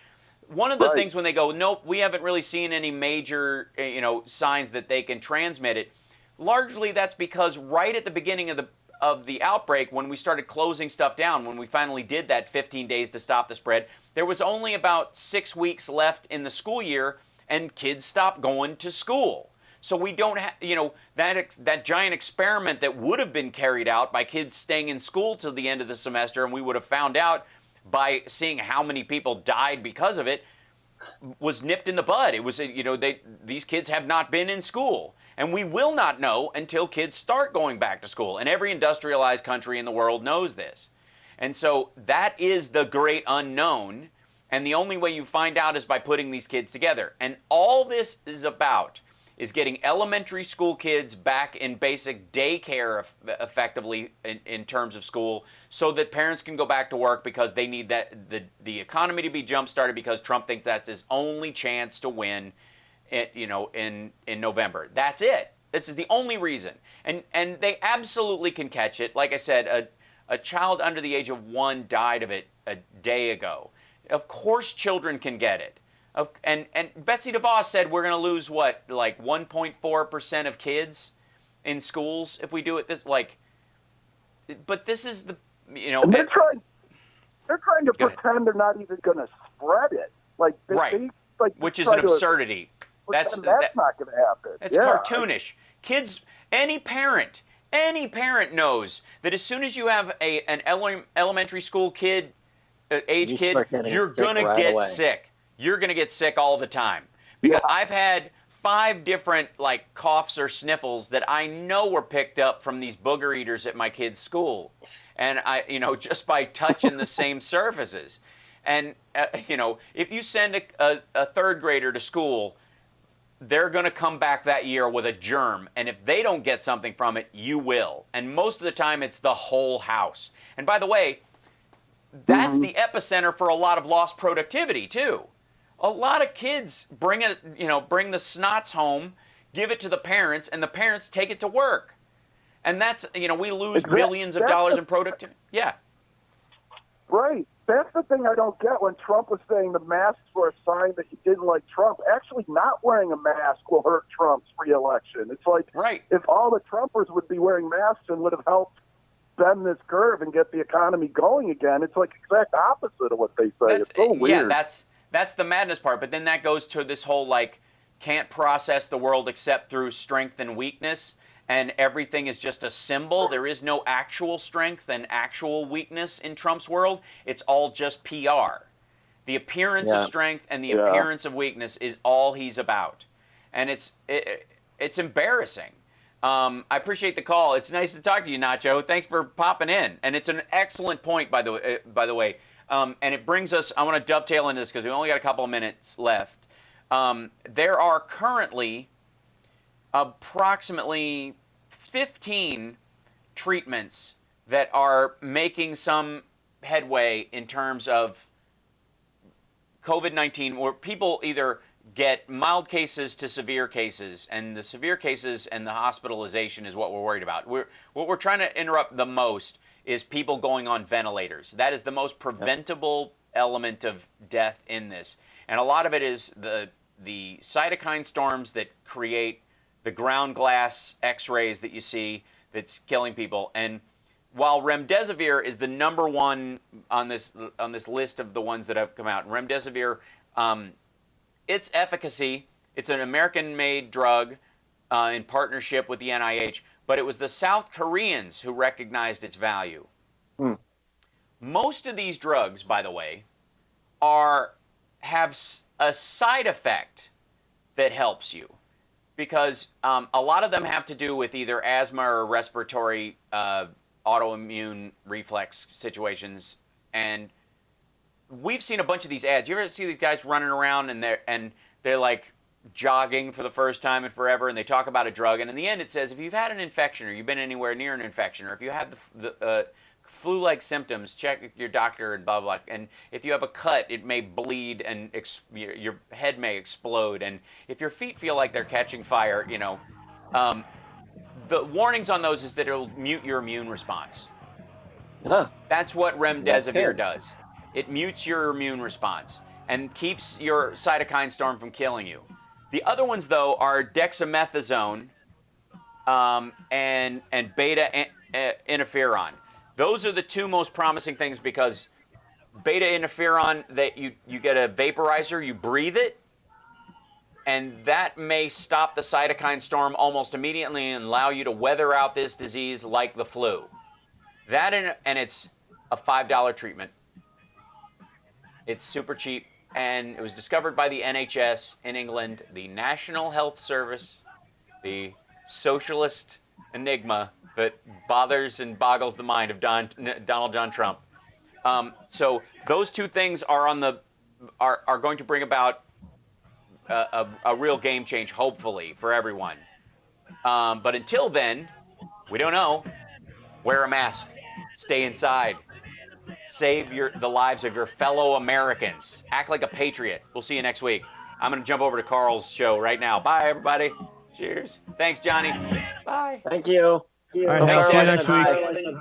one of the things when they go, nope, we haven't really seen any major signs that they can transmit it, largely that's because right at the beginning of the outbreak, when we started closing stuff down, when we finally did that 15 days to stop the spread, there was only about 6 weeks left in the school year, and kids stopped going to school. So we don't have, that giant experiment that would have been carried out by kids staying in school till the end of the semester, and we would have found out by seeing how many people died because of it, was nipped in the bud. It was, these kids have not been in school. And we will not know until kids start going back to school. And every industrialized country in the world knows this. And so that is the great unknown. And the only way you find out is by putting these kids together. And all this is about is getting elementary school kids back in basic daycare effectively in terms of school, so that parents can go back to work, because they need the economy to be jump-started, because Trump thinks that's his only chance to win in November. That's it. This is the only reason. And they absolutely can catch it. Like I said, a child under the age of 1 died of it a day ago. Of course children can get it. And Betsy DeVos said we're going to lose, what, like 1.4% of kids in schools if we do it this, but this is the, And they're trying to pretend they're not even going to spread it. Which is an absurdity. That's not going to happen. It's cartoonish. Kids, any parent knows that as soon as you have an elementary school kid, age kid, you're going to get sick. You're going to get sick all the time. Because I've had 5 different coughs or sniffles that I know were picked up from these booger eaters at my kid's school. And just by touching the same surfaces. And, if you send a 3rd grader to school, they're going to come back that year with a germ. And if they don't get something from it, you will. And most of the time, it's the whole house. And by the way, that's the epicenter for a lot of lost productivity, too. A lot of kids bring the snots home, give it to the parents, and the parents take it to work. And that's, we lose billions of dollars in productivity. Yeah. Right. That's the thing I don't get when Trump was saying the masks were a sign that he didn't like Trump. Actually, not wearing a mask will hurt Trump's reelection. It's like, if all the Trumpers would be wearing masks and would have helped bend this curve and get the economy going again, it's like exact opposite of what they say. It's so weird. Yeah, that's the madness part. But then that goes to this whole can't process the world except through strength and weakness, and everything is just a symbol. There is no actual strength and actual weakness in Trump's world. It's all just PR. The appearance of strength and the appearance of weakness is all he's about, and it's embarrassing. I appreciate the call. It's nice to talk to you, Nacho. Thanks for popping in, and it's an excellent point, by the way. And it brings us, I want to dovetail into this because we only got a couple of minutes left. There are currently approximately 15 treatments that are making some headway in terms of COVID-19, where people either get mild cases to severe cases, and the severe cases and the hospitalization is what we're worried about. What we're trying to interrupt the most is people going on ventilators. That is the most preventable element of death in this. And a lot of it is the cytokine storms that create the ground glass x-rays that you see that's killing people. And while remdesivir is the number one on this list of the ones that have come out, remdesivir, its efficacy, it's an American-made drug in partnership with the NIH, but it was the South Koreans who recognized its value. Most of these drugs, by the way, have a side effect that helps you, because a lot of them have to do with either asthma or respiratory autoimmune reflex situations. And we've seen a bunch of these ads. You ever see these guys running around and they're like jogging for the first time in forever, and they talk about a drug, and in the end it says, if you've had an infection or you've been anywhere near an infection, or if you have the flu-like symptoms, check your doctor and blah, blah, blah. And if you have a cut, it may bleed and your head may explode. And if your feet feel like they're catching fire, you know, the warnings on those is that it'll mute your immune response. That's what remdesivir does. It mutes your immune response and keeps your cytokine storm from killing you. The other ones, though, are dexamethasone and beta interferon. Those are the two most promising things, because beta interferon, that you get a vaporizer, you breathe it, and that may stop the cytokine storm almost immediately and allow you to weather out this disease like the flu. That and it's a $5 treatment. It's super cheap, and it was discovered by the NHS in England, the National Health Service, the socialist enigma that bothers and boggles the mind of Donald John Trump. So those two things are are going to bring about a real game change, hopefully, for everyone. But until then, we don't know. Wear a mask. Stay inside. Save the lives of your fellow Americans. Act like a patriot. We'll see you next week. I'm going to jump over to Carl's show right now. Bye, everybody. Cheers. Thanks, Johnny. Bye. Thank you. All right, Thanks, see you Dad. next week.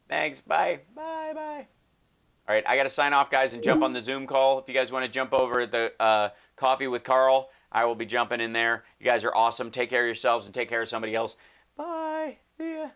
Thanks. Bye. Bye. Bye. All right, I got to sign off, guys, and jump on the Zoom call. If you guys want to jump over the Coffee with Carl, I will be jumping in there. You guys are awesome. Take care of yourselves and take care of somebody else. Bye. See ya.